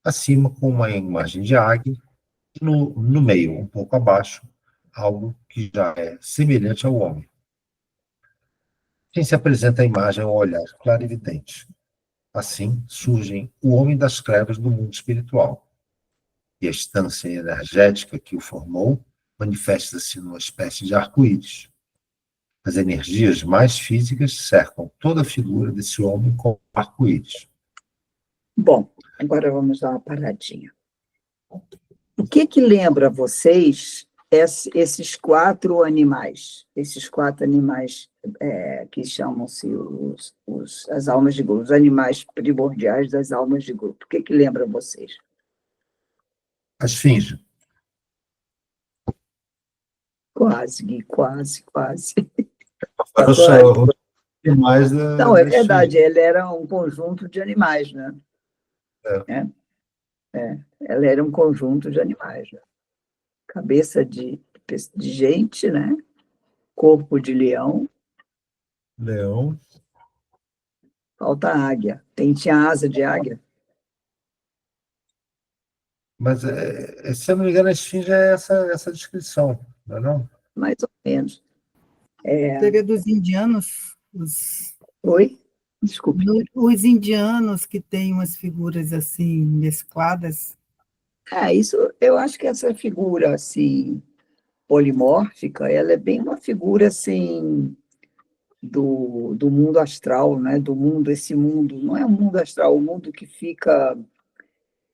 acima, com uma imagem de águia, e no meio, um pouco abaixo, algo que já é semelhante ao homem. Quem se apresenta a imagem ao olhar clarividente. Assim surgem o homem das trevas do mundo espiritual. E a instância energética que o formou manifesta-se numa espécie de arco-íris. As energias mais físicas cercam toda a figura desse homem com arco-íris. Bom, agora vamos dar uma paradinha. O que lembra a vocês esses 4 animais? Esses 4 animais que chamam-se as almas de grupo, os animais primordiais das almas de grupo. O que lembra a vocês? A esfinge. Quase, Gui, quase. Animais Não, é verdade, ele era um conjunto de animais, né? Ela era um conjunto de animais, né? Cabeça de gente, né? Corpo de leão. Leão. Falta águia. Tinha asa de águia? Mas, se eu não me engano, a esfinge é essa descrição, não é não? Mais ou menos. Teve dos indianos, Oi? Desculpe. Os indianos que têm umas figuras assim, mescladas. Isso, eu acho que essa figura assim, polimórfica, ela é bem uma figura assim, do mundo astral, né? Do mundo, esse mundo, não é um mundo astral, o mundo que fica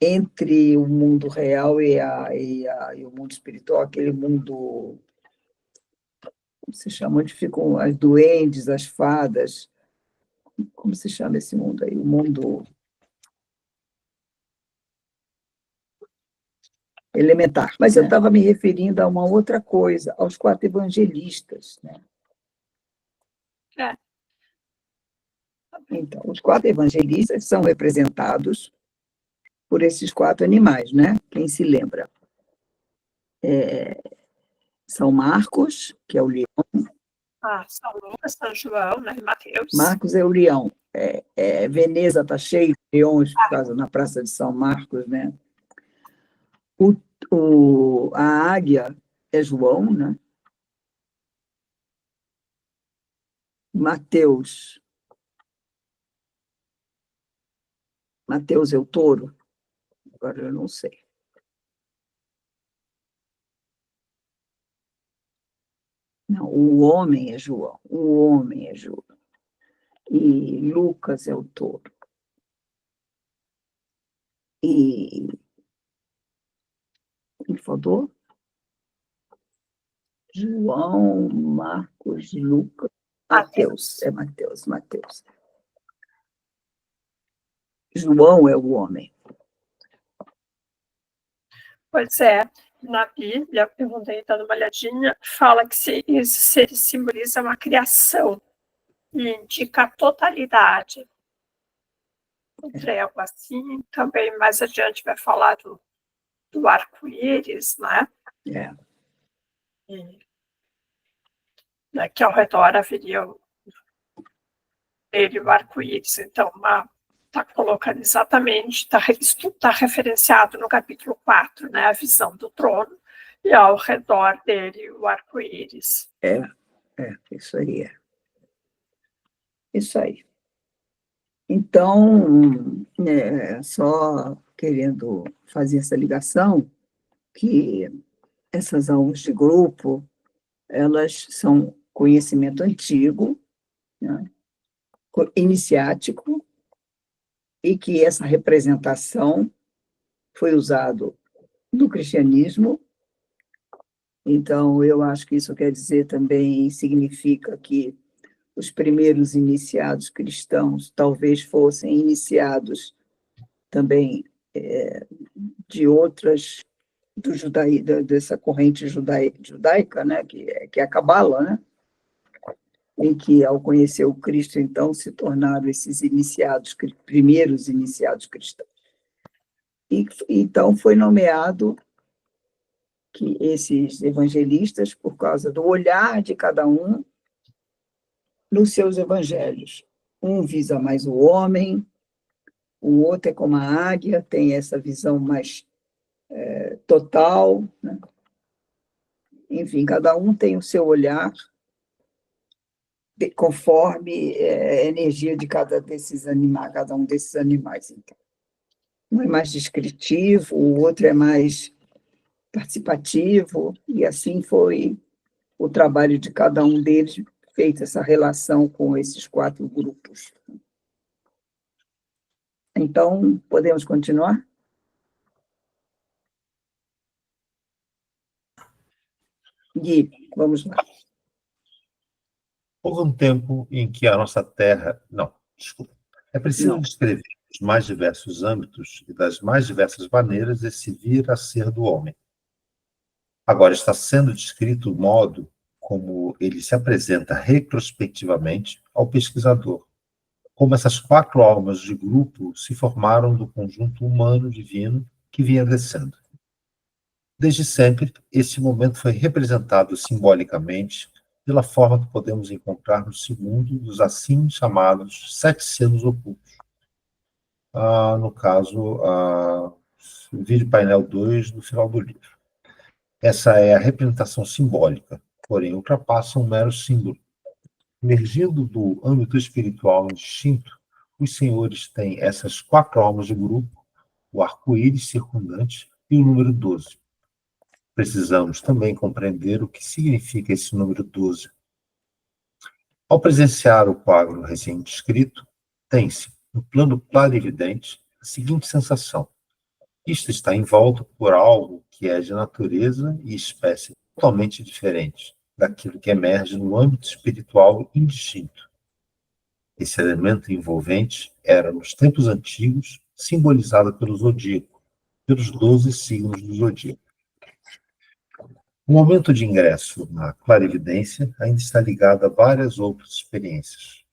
entre o mundo real e o mundo espiritual, aquele mundo, como se chama, onde ficam as duendes, as fadas, como se chama esse mundo aí? O mundo elementar. Mas eu estava me referindo a uma outra coisa, aos 4 evangelistas, né? Então, os 4 evangelistas são representados por esses 4 animais, né? Quem se lembra? São Marcos, que é o leão. São Lucas, São João, né? Mateus. Marcos é o leão. Veneza está cheia de leões por causa na Praça de São Marcos, né? A águia é João, né? Mateus é o touro? Agora eu não sei. Não, o homem é João. E Lucas é o touro. E quem falou? João, Marcos, Lucas, Mateus. É Mateus. João é o homem. Pois é, na Bíblia, eu andei dando uma olhadinha, fala que isso simboliza uma criação e indica a totalidade. Algo assim, também mais adiante vai falar do arco-íris, né? Que ao redor haveria ele, o arco-íris. Então, está colocando exatamente, está referenciado no capítulo 4, né, a visão do trono, e ao redor dele o arco-íris. Isso aí. Isso aí. Então, só querendo fazer essa ligação, que essas aulas de grupo, elas são conhecimento antigo, né, iniciático, e que essa representação foi usado no cristianismo. Então, eu acho que isso quer dizer também, significa que os primeiros iniciados cristãos talvez fossem iniciados também de outras, dessa corrente judaica, né, que é a Cabala, né, em que, ao conhecer o Cristo, então, se tornaram esses primeiros iniciados cristãos. E, então, foi nomeado que esses evangelistas, por causa do olhar de cada um nos seus evangelhos. Um visa mais o homem, o outro é como a águia, tem essa visão mais total, né? Enfim, cada um tem o seu olhar conforme a energia de cada um desses animais. Então, um é mais descritivo, o outro é mais participativo, e assim foi o trabalho de cada um deles, feita essa relação com esses 4 grupos. Então, podemos continuar? Gui, vamos lá. Houve um tempo em que a nossa Terra... Não, desculpa. É preciso descrever os mais diversos âmbitos e das mais diversas maneiras esse vir a ser do homem. Agora está sendo descrito o modo como ele se apresenta retrospectivamente ao pesquisador, como essas 4 almas de grupo se formaram do conjunto humano divino que vinha descendo. Desde sempre, esse momento foi representado simbolicamente pela forma que podemos encontrar no segundo dos assim chamados 7 selos ocultos. No caso, vídeo painel 2, no final do livro. Essa é a representação simbólica, porém ultrapassa um mero símbolo. Emergindo do âmbito espiritual indistinto, os senhores têm essas 4 almas de grupo, o arco-íris circundante e o número 12. Precisamos também compreender o que significa esse número 12. Ao presenciar o quadro recém-descrito, tem-se, no plano clarividente, a seguinte sensação. Isto está envolto por algo que é de natureza e espécie totalmente diferente daquilo que emerge no âmbito espiritual indistinto. Esse elemento envolvente era, nos tempos antigos, simbolizado pelo zodíaco, pelos 12 signos do zodíaco. O momento de ingresso na clarividência ainda está ligado a várias outras experiências.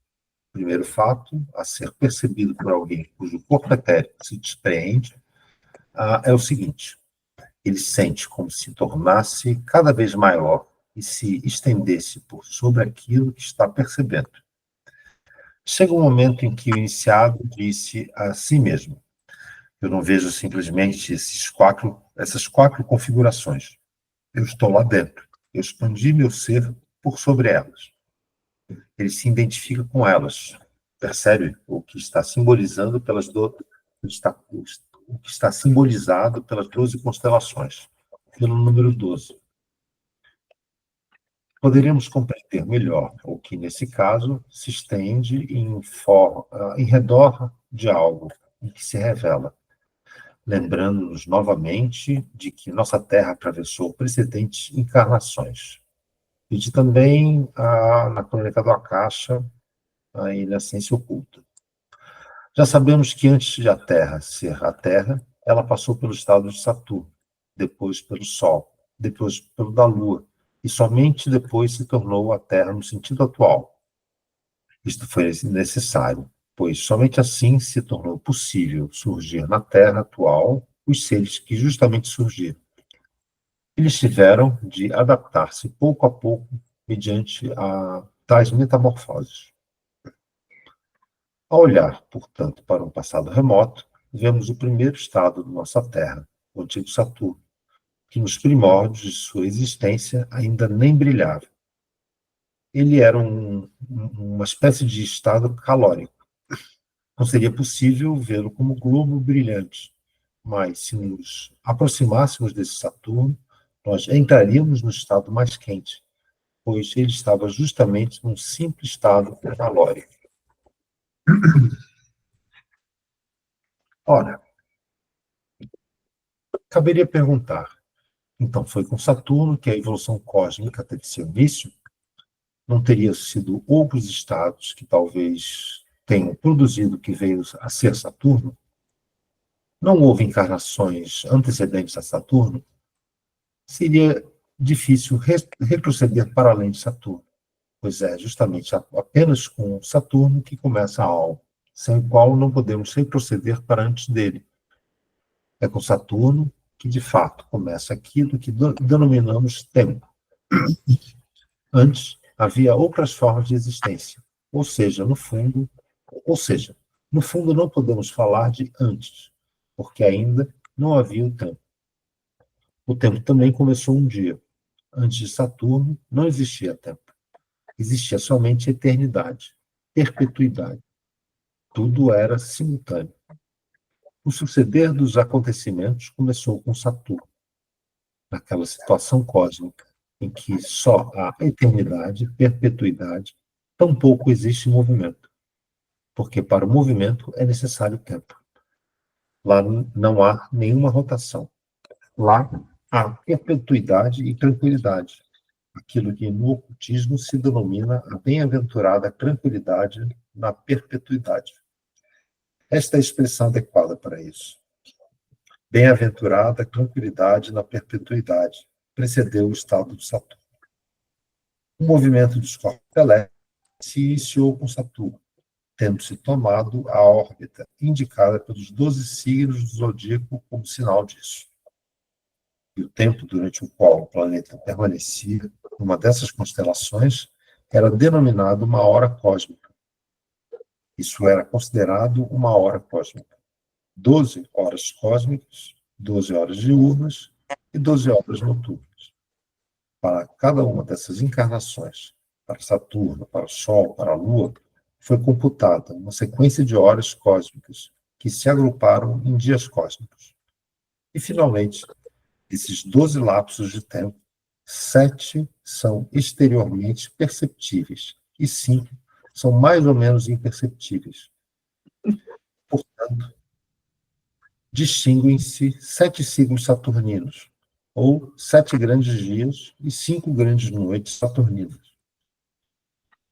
O primeiro fato, a ser percebido por alguém cujo corpo etérico se despreende, é o seguinte: ele sente como se tornasse cada vez maior e se estendesse por sobre aquilo que está percebendo. Chega um momento em que o iniciado disse a si mesmo: eu não vejo simplesmente essas 4 configurações. Eu estou lá dentro. Eu expandi meu ser por sobre elas. Ele se identifica com elas. Percebe o que está simbolizando o que está simbolizado pelas 12 constelações, pelo número 12. Poderíamos compreender melhor o que, nesse caso, se estende em redor de algo em que se revela, lembrando-nos novamente de que nossa Terra atravessou precedentes encarnações. E de também na crônica do Akasha e na ciência oculta. Já sabemos que antes de a Terra ser a Terra, ela passou pelo estado de Saturno, depois pelo Sol, depois pelo da Lua, e somente depois se tornou a Terra no sentido atual. Isto foi necessário, pois somente assim se tornou possível surgir na Terra atual os seres que justamente surgiram. Eles tiveram de adaptar-se pouco a pouco mediante a tais metamorfoses. Ao olhar, portanto, para um passado remoto, vemos o primeiro estado da nossa Terra, o antigo Saturno, que nos primórdios de sua existência ainda nem brilhava. Ele era uma espécie de estado calórico. Não seria possível vê-lo como globo brilhante, mas se nos aproximássemos desse Saturno, nós entraríamos no estado mais quente, pois ele estava justamente num simples estado calórico. Ora, caberia perguntar, então foi com Saturno que a evolução cósmica teve seu início? Não teria sido outros estados que talvez tenham produzido o que veio a ser Saturno? Não houve encarnações antecedentes a Saturno? Seria difícil retroceder para além de Saturno, pois é justamente apenas com Saturno que começa algo, sem o qual não podemos retroceder para antes dele. É com Saturno que, de fato, começa aquilo que denominamos tempo. Antes, havia outras formas de existência, ou seja, no fundo não podemos falar de antes, porque ainda não havia o tempo. O tempo também começou um dia. Antes de Saturno, não existia tempo. Existia somente eternidade, perpetuidade. Tudo era simultâneo. O suceder dos acontecimentos começou com Saturno, naquela situação cósmica em que só há eternidade, perpetuidade, tampouco existe movimento, porque para o movimento é necessário tempo. Lá não há nenhuma rotação. Lá há perpetuidade e tranquilidade, aquilo que no ocultismo se denomina a bem-aventurada tranquilidade na perpetuidade. Esta é a expressão adequada para isso. Bem-aventurada tranquilidade na perpetuidade precedeu o estado de Saturno. O movimento dos corpos celestes se iniciou com Saturno, tendo-se tomado a órbita indicada pelos 12 signos do zodíaco como sinal disso. E o tempo durante o qual o planeta permanecia uma dessas constelações era denominado uma hora cósmica. Isso era considerado uma hora cósmica. 12 horas cósmicas, 12 horas diurnas e 12 horas noturnas. Para cada uma dessas encarnações, para Saturno, para o Sol, para a Lua, foi computada uma sequência de horas cósmicas que se agruparam em dias cósmicos. E, finalmente, desses 12 lapsos de tempo, 7 são exteriormente perceptíveis e 5 são mais ou menos imperceptíveis. Portanto, distinguem-se 7 ciclos saturninos, ou 7 grandes dias e 5 grandes noites saturninas.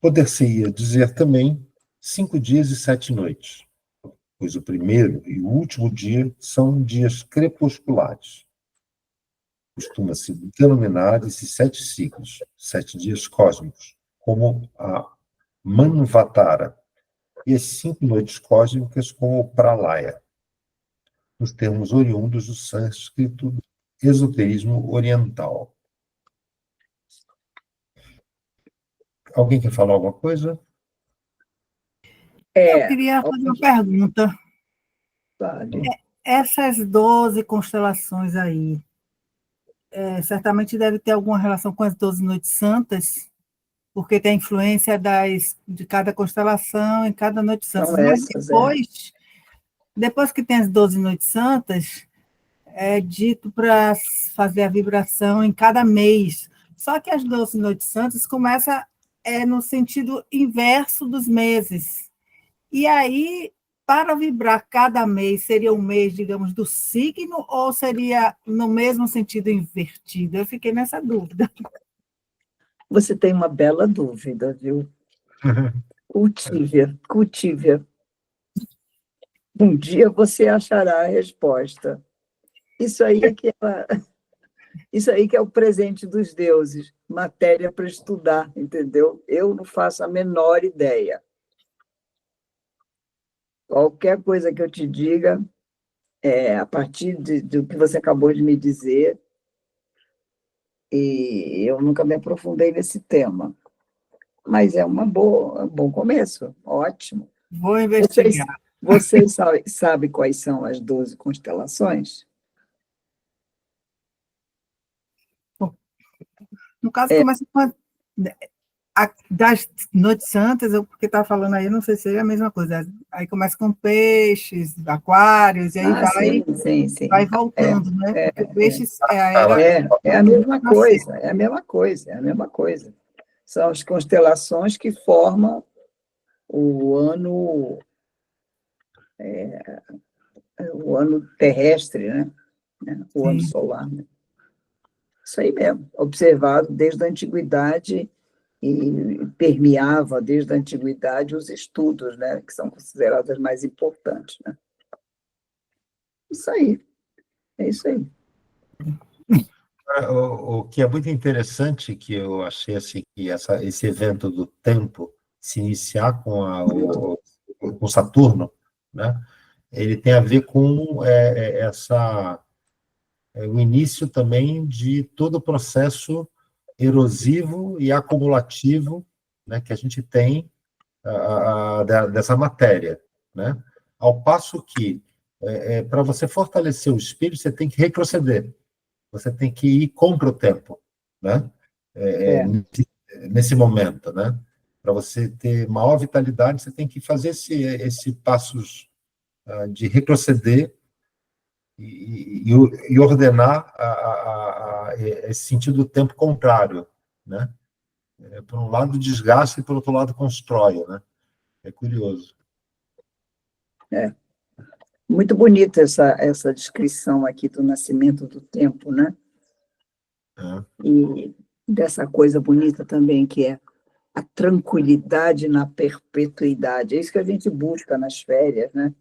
Poder-se-ia dizer também 5 dias e 7 noites, pois o primeiro e o último dia são dias crepusculares. Costuma-se denominar esses 7 ciclos, 7 dias cósmicos, como a Manvatara, e as 5 noites cósmicas como o Pralaya, nos termos oriundos do sânscrito esoterismo oriental. Alguém quer falar alguma coisa? Eu queria fazer uma pergunta. Vale. Essas 12 constelações aí, certamente deve ter alguma relação com as 12 noites santas, porque tem a influência de cada constelação em cada noite santa. Mas depois que tem as 12 noites santas, é dito para fazer a vibração em cada mês. Só que as 12 noites santas começam no sentido inverso dos meses. E aí, para vibrar cada mês, seria um mês, digamos, do signo, ou seria no mesmo sentido invertido? Eu fiquei nessa dúvida. Você tem uma bela dúvida, viu? Cultive-a. Um dia você achará a resposta. Isso aí que é o presente dos deuses, matéria para estudar, entendeu? Eu não faço a menor ideia. Qualquer coisa que eu te diga, a partir do que você acabou de me dizer, e eu nunca me aprofundei nesse tema. Mas é um bom começo, ótimo. Vou investigar. Vocês sabem quais são as 12 constelações? No caso, começa com das noites santas, porque estava falando aí, não sei se é a mesma coisa. Aí começa com peixes, aquários, e aí vai voltando, né? Porque peixes é a mesma coisa, é a mesma coisa. São as constelações que formam o ano terrestre, né? O ano solar. Né? Isso aí mesmo, observado desde a antiguidade e permeava desde a antiguidade os estudos, né, que são considerados os mais importantes. Né? Isso aí, é isso aí. O que é muito interessante, que eu achei assim, que esse evento do tempo se iniciar com Saturno, né, ele tem a ver com o início também de todo o processo erosivo e acumulativo, né, que a gente tem dessa matéria, né? Ao passo que, para você fortalecer o espírito, você tem que retroceder, você tem que ir contra o tempo, né? Nesse momento, né? Para você ter maior vitalidade, você tem que fazer esse passos de retroceder e ordenar esse sentido do tempo contrário, né? Por um lado desgasta e por outro lado constrói, né? É curioso. Muito bonita essa descrição aqui do nascimento do tempo, né? E dessa coisa bonita também que é a tranquilidade na perpetuidade. É isso que a gente busca nas férias, né?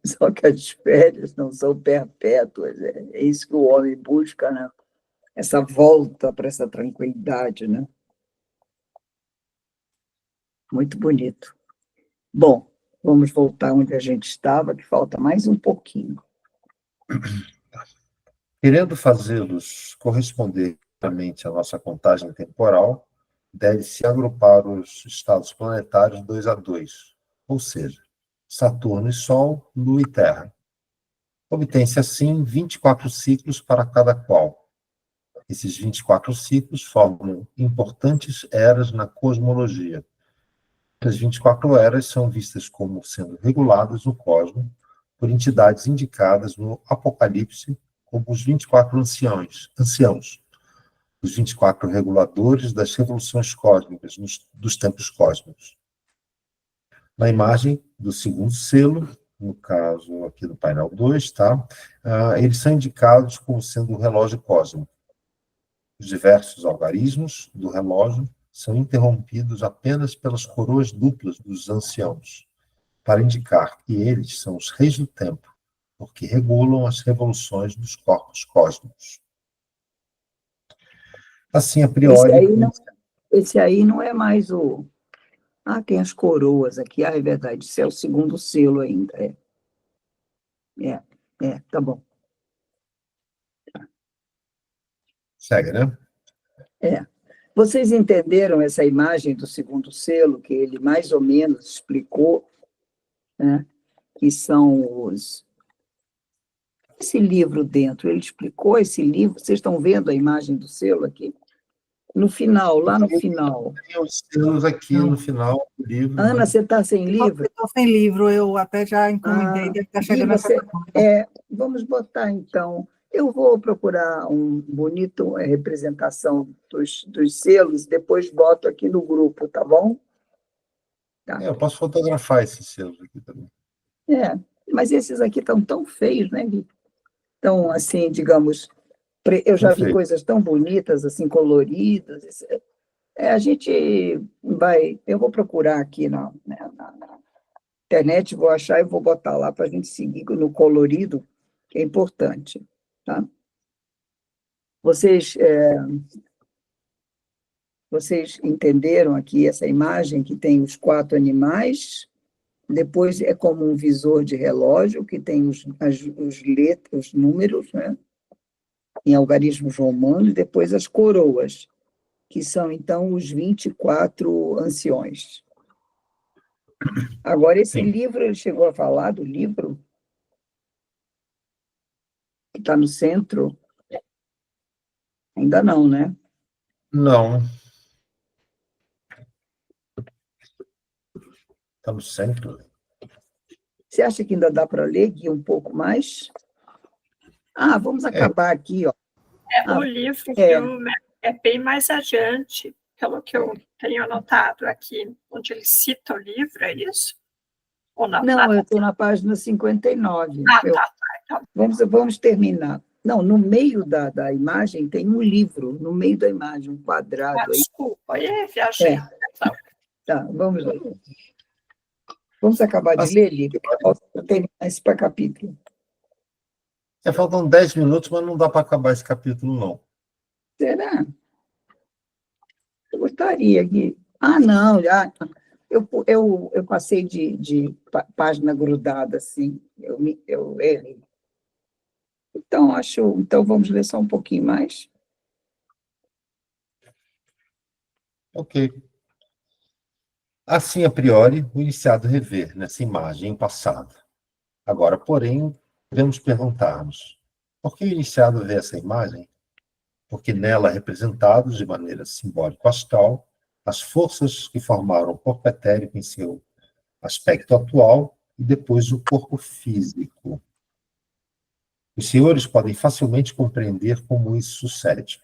Só que as férias não são perpétuas, é isso que o homem busca, né? Essa volta para essa tranquilidade, né? Muito bonito. Bom, vamos voltar onde a gente estava, que falta mais um pouquinho. Querendo fazê-los corresponder a nossa contagem temporal, deve-se agrupar os estados planetários 2 a 2, ou seja, Saturno e Sol, Lua e Terra. Obtém-se, assim, 24 ciclos para cada qual. Esses 24 ciclos formam importantes eras na cosmologia. As 24 eras são vistas como sendo reguladas no cosmos por entidades indicadas no Apocalipse como os 24 anciãos, os 24 reguladores das revoluções cósmicas, dos tempos cósmicos. Na imagem do segundo selo, no caso aqui do painel 2, tá? Eles são indicados como sendo o relógio cósmico. Os diversos algarismos do relógio são interrompidos apenas pelas coroas duplas dos anciãos, para indicar que eles são os reis do tempo, porque regulam as revoluções dos corpos cósmicos. Assim, a priori... Esse aí não é mais o... tem as coroas aqui. É verdade, esse é o segundo selo ainda. Tá bom. Segue, né? Vocês entenderam essa imagem do segundo selo, que ele mais ou menos explicou, né? Que são os... Esse livro dentro, ele explicou esse livro, vocês estão vendo a imagem do selo aqui? No final, lá no final. Tem os selos aqui no final do livro. Ana, você está sem livro? Estou sem livro, eu até já encomendei, deve estar chegando essa vamos botar, então. Eu vou procurar um bonito representação dos selos, depois boto aqui no grupo, tá bom? Tá. Eu posso fotografar esses selos aqui também. Mas esses aqui estão tão feios, né, Gui? Então, assim, digamos, eu já vi coisas tão bonitas, assim, coloridas. A gente vai... Eu vou procurar aqui na internet, vou achar e vou botar lá para a gente seguir no colorido, que é importante, tá? Vocês entenderam aqui essa imagem que tem os 4 animais, depois é como um visor de relógio, que tem os números, né? Em algarismos romanos, depois as coroas, que são, então, os 24 anciões. Agora, esse livro, ele chegou a falar do livro que está no centro? Ainda não, né? Não. Está no centro. Você acha que ainda dá para ler, Gui, um pouco mais? Vamos acabar aqui, ó. O livro é bem mais adiante, pelo que eu tenho anotado aqui, onde ele cita o livro, é isso? Ou não? Não, eu estou na página 59. Tá. Vamos terminar. Não, no meio da imagem tem um livro, no meio da imagem, um quadrado. Desculpa, viajei. Tá, vamos lá. Vamos acabar de ler, Lívia? Posso terminar esse capítulo? Faltam 10 minutos, mas não dá para acabar esse capítulo, não. Será? Eu gostaria, Gui. Não, já. Eu passei de página grudada, assim. Eu errei. Então, vamos ler só um pouquinho mais. Ok. Assim, a priori, o iniciado rever nessa imagem em passado. Agora, porém, devemos perguntar-nos: por que o iniciado vê essa imagem? Porque nela representados de maneira simbólico-astral as forças que formaram o corpo etérico em seu aspecto atual e depois o corpo físico. Os senhores podem facilmente compreender como isso sucede.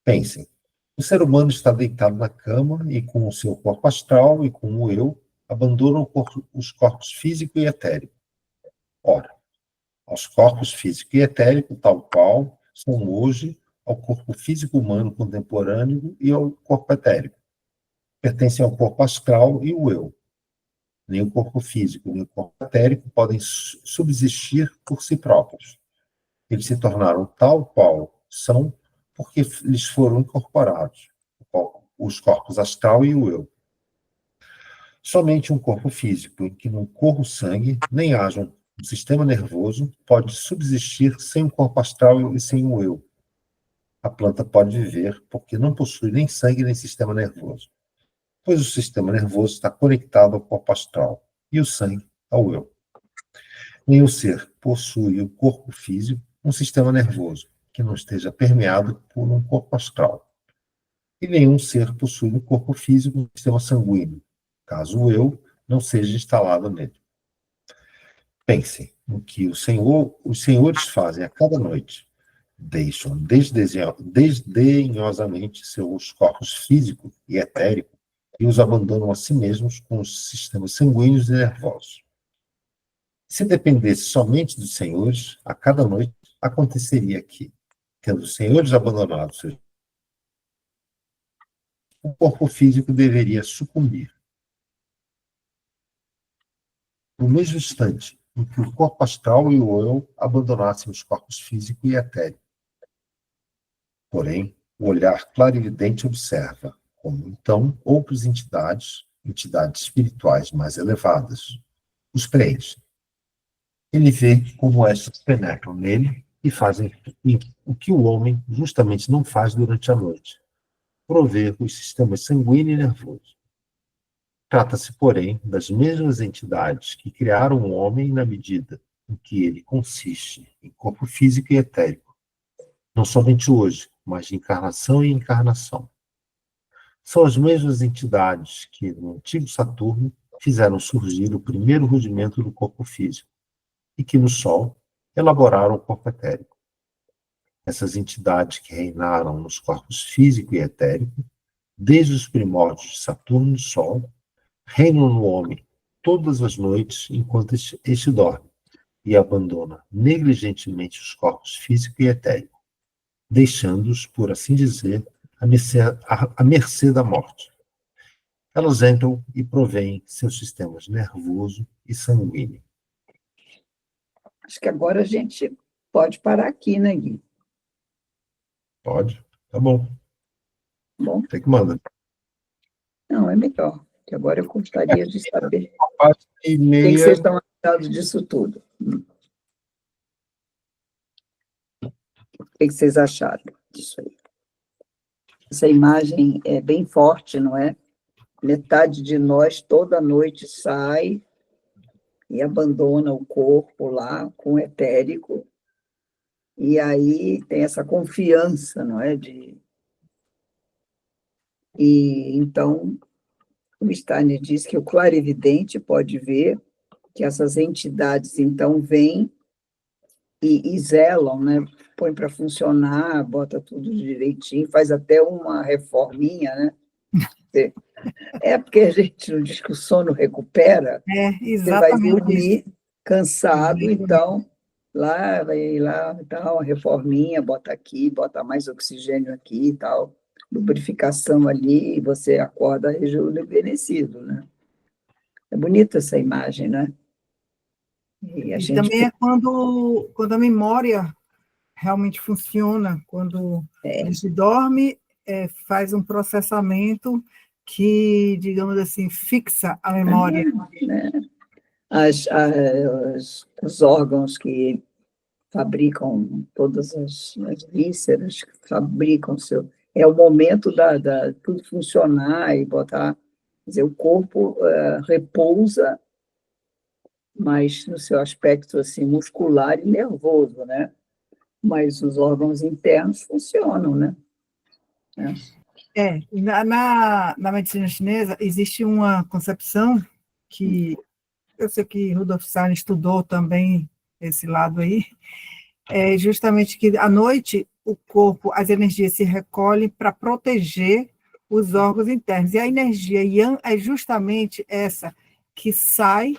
Pensem, o ser humano está deitado na cama e com o seu corpo astral e com o eu, abandona os corpos físico e etérico. Ora, aos corpos físico e etérico, tal qual são hoje ao corpo físico humano contemporâneo e ao corpo etérico. Pertencem ao corpo astral e o eu. Nem o corpo físico, nem o corpo etérico podem subsistir por si próprios. Eles se tornaram tal qual são porque lhes foram incorporados os corpos astral e o eu. Somente um corpo físico, em que não corra o sangue, nem haja um sistema nervoso, pode subsistir sem o corpo astral e sem o eu. a planta pode viver porque não possui nem sangue nem sistema nervoso, pois o sistema nervoso está conectado ao corpo astral e o sangue ao eu. Nenhum ser possui o corpo físico, um sistema nervoso que não esteja permeado por um corpo astral. E nenhum ser possui no corpo físico um sistema sanguíneo, caso o eu não seja instalado nele. Pensem no que os senhores fazem a cada noite. Deixam desdenhosamente seus corpos físico e etérico e os abandonam a si mesmos com os sistemas sanguíneos e nervosos. Se dependesse somente dos senhores, a cada noite aconteceria que, tendo os senhores abandonado seus, o corpo físico deveria sucumbir. No mesmo instante em que o corpo astral e o eu abandonassem os corpos físico e etérico. Porém, o olhar clarividente observa como, então, outras entidades espirituais mais elevadas, os preenchem. Ele vê como estas penetram nele e fazem o que o homem justamente não faz durante a noite, prover os sistemas sanguíneo e nervoso. Trata-se, porém, das mesmas entidades que criaram o homem na medida em que ele consiste em corpo físico e etérico, não somente hoje, mas de encarnação em encarnação. São as mesmas entidades que, no antigo Saturno, fizeram surgir o primeiro rudimento do corpo físico, e que no Sol elaboraram o corpo etérico. Essas entidades que reinaram nos corpos físico e etérico, desde os primórdios de Saturno e Sol, reinam no homem todas as noites enquanto este dorme, e abandona negligentemente os corpos físico e etérico, deixando-os, por assim dizer, à mercê da morte. Elas entram e provêm seus sistemas nervoso e sanguíneo. Acho que agora a gente pode parar aqui, né, Gui? Pode? Tá bom. Bom. Você que manda. Não, é melhor, que agora eu gostaria de saber Parte o que meia... vocês estão achando disso tudo. O que vocês acharam disso aí? Essa imagem é bem forte, não é? Metade de nós toda noite sai e abandona o corpo lá com o etérico, e aí tem essa confiança, não é? E então, o Steiner diz que o clarividente pode ver que essas entidades, então, vêm e zelam, né? Põe para funcionar, bota tudo direitinho, faz até uma reforminha, né? É porque a gente não diz que o sono recupera, você vai dormir cansado, então lá vai lá, tal, uma reforminha, bota aqui, bota mais oxigênio aqui e tal, lubrificação ali, e você acorda rejuvenescido, né? É bonita essa imagem, né? E também é quando a memória realmente funciona, quando a gente dorme, faz um processamento que, digamos assim, fixa a memória. Né? Os órgãos que fabricam todas as vísceras, que fabricam é o momento da tudo funcionar e botar, quer dizer, o corpo repousa, mas no seu aspecto assim muscular e nervoso, né? Mas os órgãos internos funcionam, né? Na medicina chinesa existe uma concepção que eu sei que Rudolf Steiner estudou também esse lado aí, é justamente que à noite o corpo, as energias se recolhem para proteger os órgãos internos, e a energia Yang é justamente essa que sai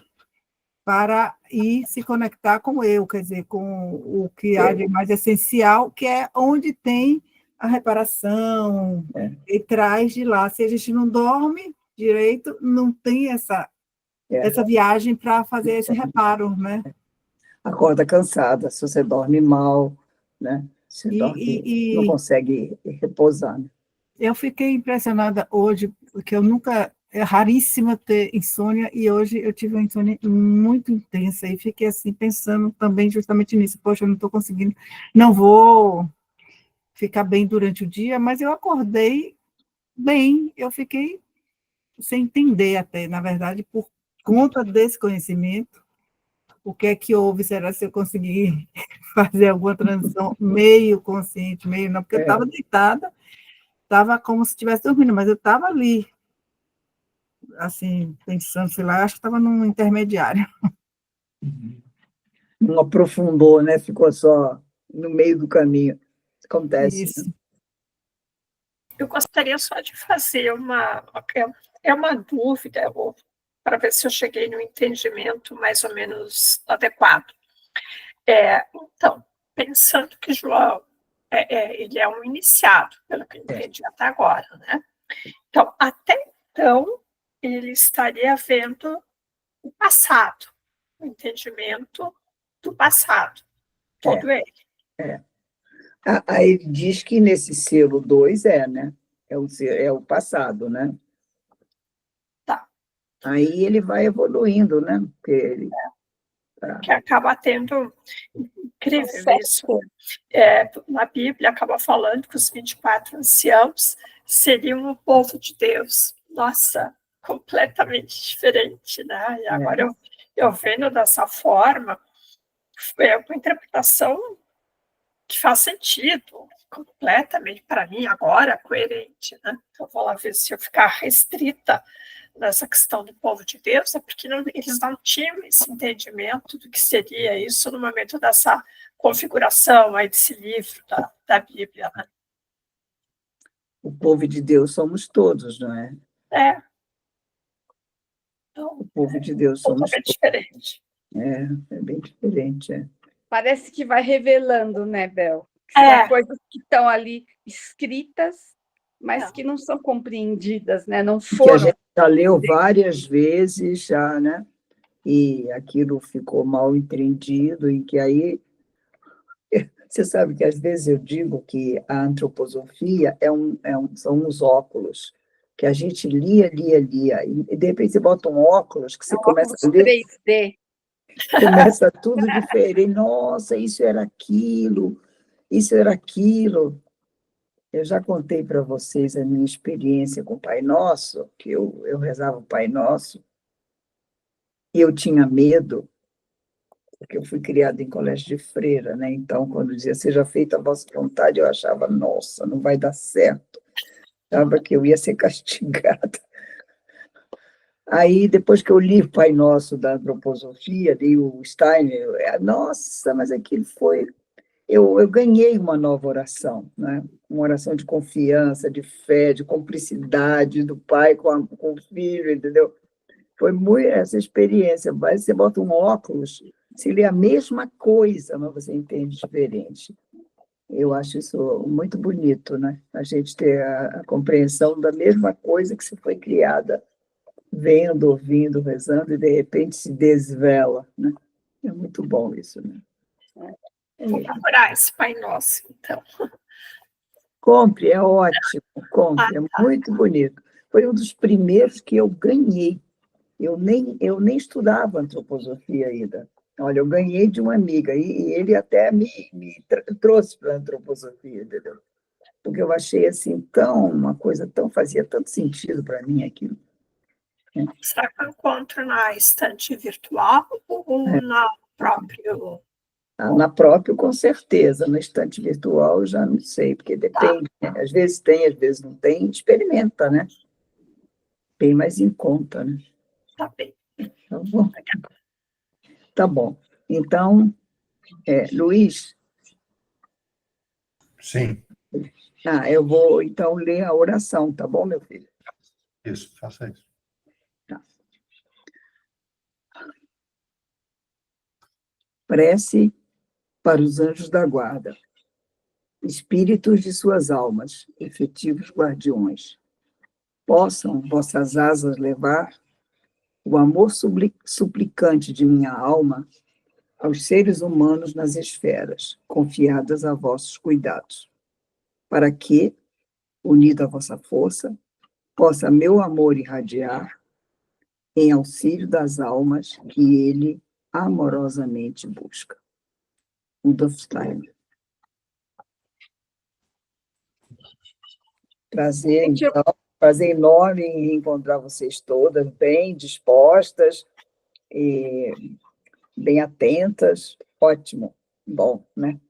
para ir se conectar com o eu, quer dizer, com o que há de mais essencial, que é onde tem a reparação, e traz de lá. Se a gente não dorme direito, não tem essa viagem para fazer esse reparo, né? Acorda cansada, se você dorme mal, né? Você não consegue repousar. Né? Eu fiquei impressionada hoje, porque é raríssimo ter insônia, e hoje eu tive uma insônia muito intensa, e fiquei assim, pensando também justamente nisso. Poxa, eu não estou conseguindo, não vou ficar bem durante o dia, mas eu acordei bem, eu fiquei sem entender até, na verdade, por conta desse conhecimento, o que é que houve, será se eu consegui fazer alguma transição meio consciente, meio não, porque eu estava deitada, estava como se estivesse dormindo, mas eu estava ali, assim, pensando, sei lá, acho que estava num intermediário. Não aprofundou, né? Ficou só no meio do caminho. Acontece. Isso. Né? Eu gostaria só de fazer uma dúvida, para ver se eu cheguei no entendimento mais ou menos adequado. Então, pensando que João ele é um iniciado, pelo que eu entendi até agora, né? Então, até então, ele estaria vendo o passado, o entendimento do passado, todo ele. Aí ele diz que nesse selo 2 né? É o passado, né? Tá. Aí ele vai evoluindo, né? Porque ele... Que acaba tendo... Incrível isso. Na Bíblia, acaba falando que os 24 anciãos seriam o povo de Deus. Nossa, completamente diferente, né? E agora eu vendo dessa forma, é uma interpretação que faz sentido, completamente, para mim, agora, coerente, né? Então, vou lá ver se eu ficar restrita nessa questão do povo de Deus, é porque eles não tinham esse entendimento do que seria isso no momento dessa configuração aí desse livro da Bíblia, né? O povo de Deus somos todos, não é? Então, o povo de Deus somos todos. Diferente. É bem diferente, Parece que vai revelando, né, Bel? São coisas que estão ali escritas, mas que não são compreendidas, né? Não foram. Que a gente já leu várias vezes, já, né? E aquilo ficou mal entendido, e que aí... Você sabe que, às vezes, eu digo que a antroposofia são uns óculos, que a gente lia, e de repente você bota um óculos que você começa a ler... 3D. Começa tudo diferente. Nossa, isso era aquilo. Eu já contei para vocês a minha experiência com o Pai Nosso, que eu rezava o Pai Nosso, e eu tinha medo, porque eu fui criada em colégio de freira, né? Então, quando dizia, seja feita a vossa vontade, eu achava, nossa, não vai dar certo. Achava que eu ia ser castigada. Aí, depois que eu li o Pai Nosso da antroposofia, li o Steiner, nossa, mas aquilo foi... Eu ganhei uma nova oração, né? Uma oração de confiança, de fé, de cumplicidade do pai com o filho, entendeu? Foi muito essa experiência. Mas você bota um óculos, se lê a mesma coisa, mas você entende diferente. Eu acho isso muito bonito, né? A gente ter a compreensão da mesma coisa que se foi criada, vendo, ouvindo, rezando, e de repente se desvela, né? É muito bom isso, né? Vou procurar esse Pai Nosso, então. Compre, é ótimo, compre, é muito bonito. Foi um dos primeiros que eu ganhei. Eu nem estudava antroposofia ainda. Olha, eu ganhei de uma amiga, e ele até me trouxe para a antroposofia, entendeu? Porque eu achei assim, uma coisa tão, fazia tanto sentido para mim aquilo. Será que eu encontro na estante virtual ou na própria? Na própria, com certeza. Na estante virtual, eu já não sei, porque depende. Né? Às vezes tem, às vezes não tem. Experimenta, né? Bem mais em conta, né? Tá bem. Tá bom. Tá bom. Então, Luiz? Sim. Eu vou, então, ler a oração, tá bom, meu filho? Isso, faça isso. Tá. Prece para os anjos da guarda, espíritos de suas almas, efetivos guardiões. Possam vossas asas levar o amor suplicante de minha alma aos seres humanos nas esferas, confiadas a vossos cuidados, para que, unido à vossa força, possa meu amor irradiar em auxílio das almas que ele amorosamente busca. Rudolf Steiner. Prazer, então. Prazer enorme em encontrar vocês todas bem dispostas e bem atentas. Ótimo. Bom, né?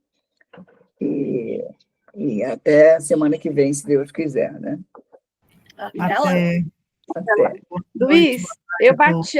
E até semana que vem, se Deus quiser, né? Até. Luiz, eu bati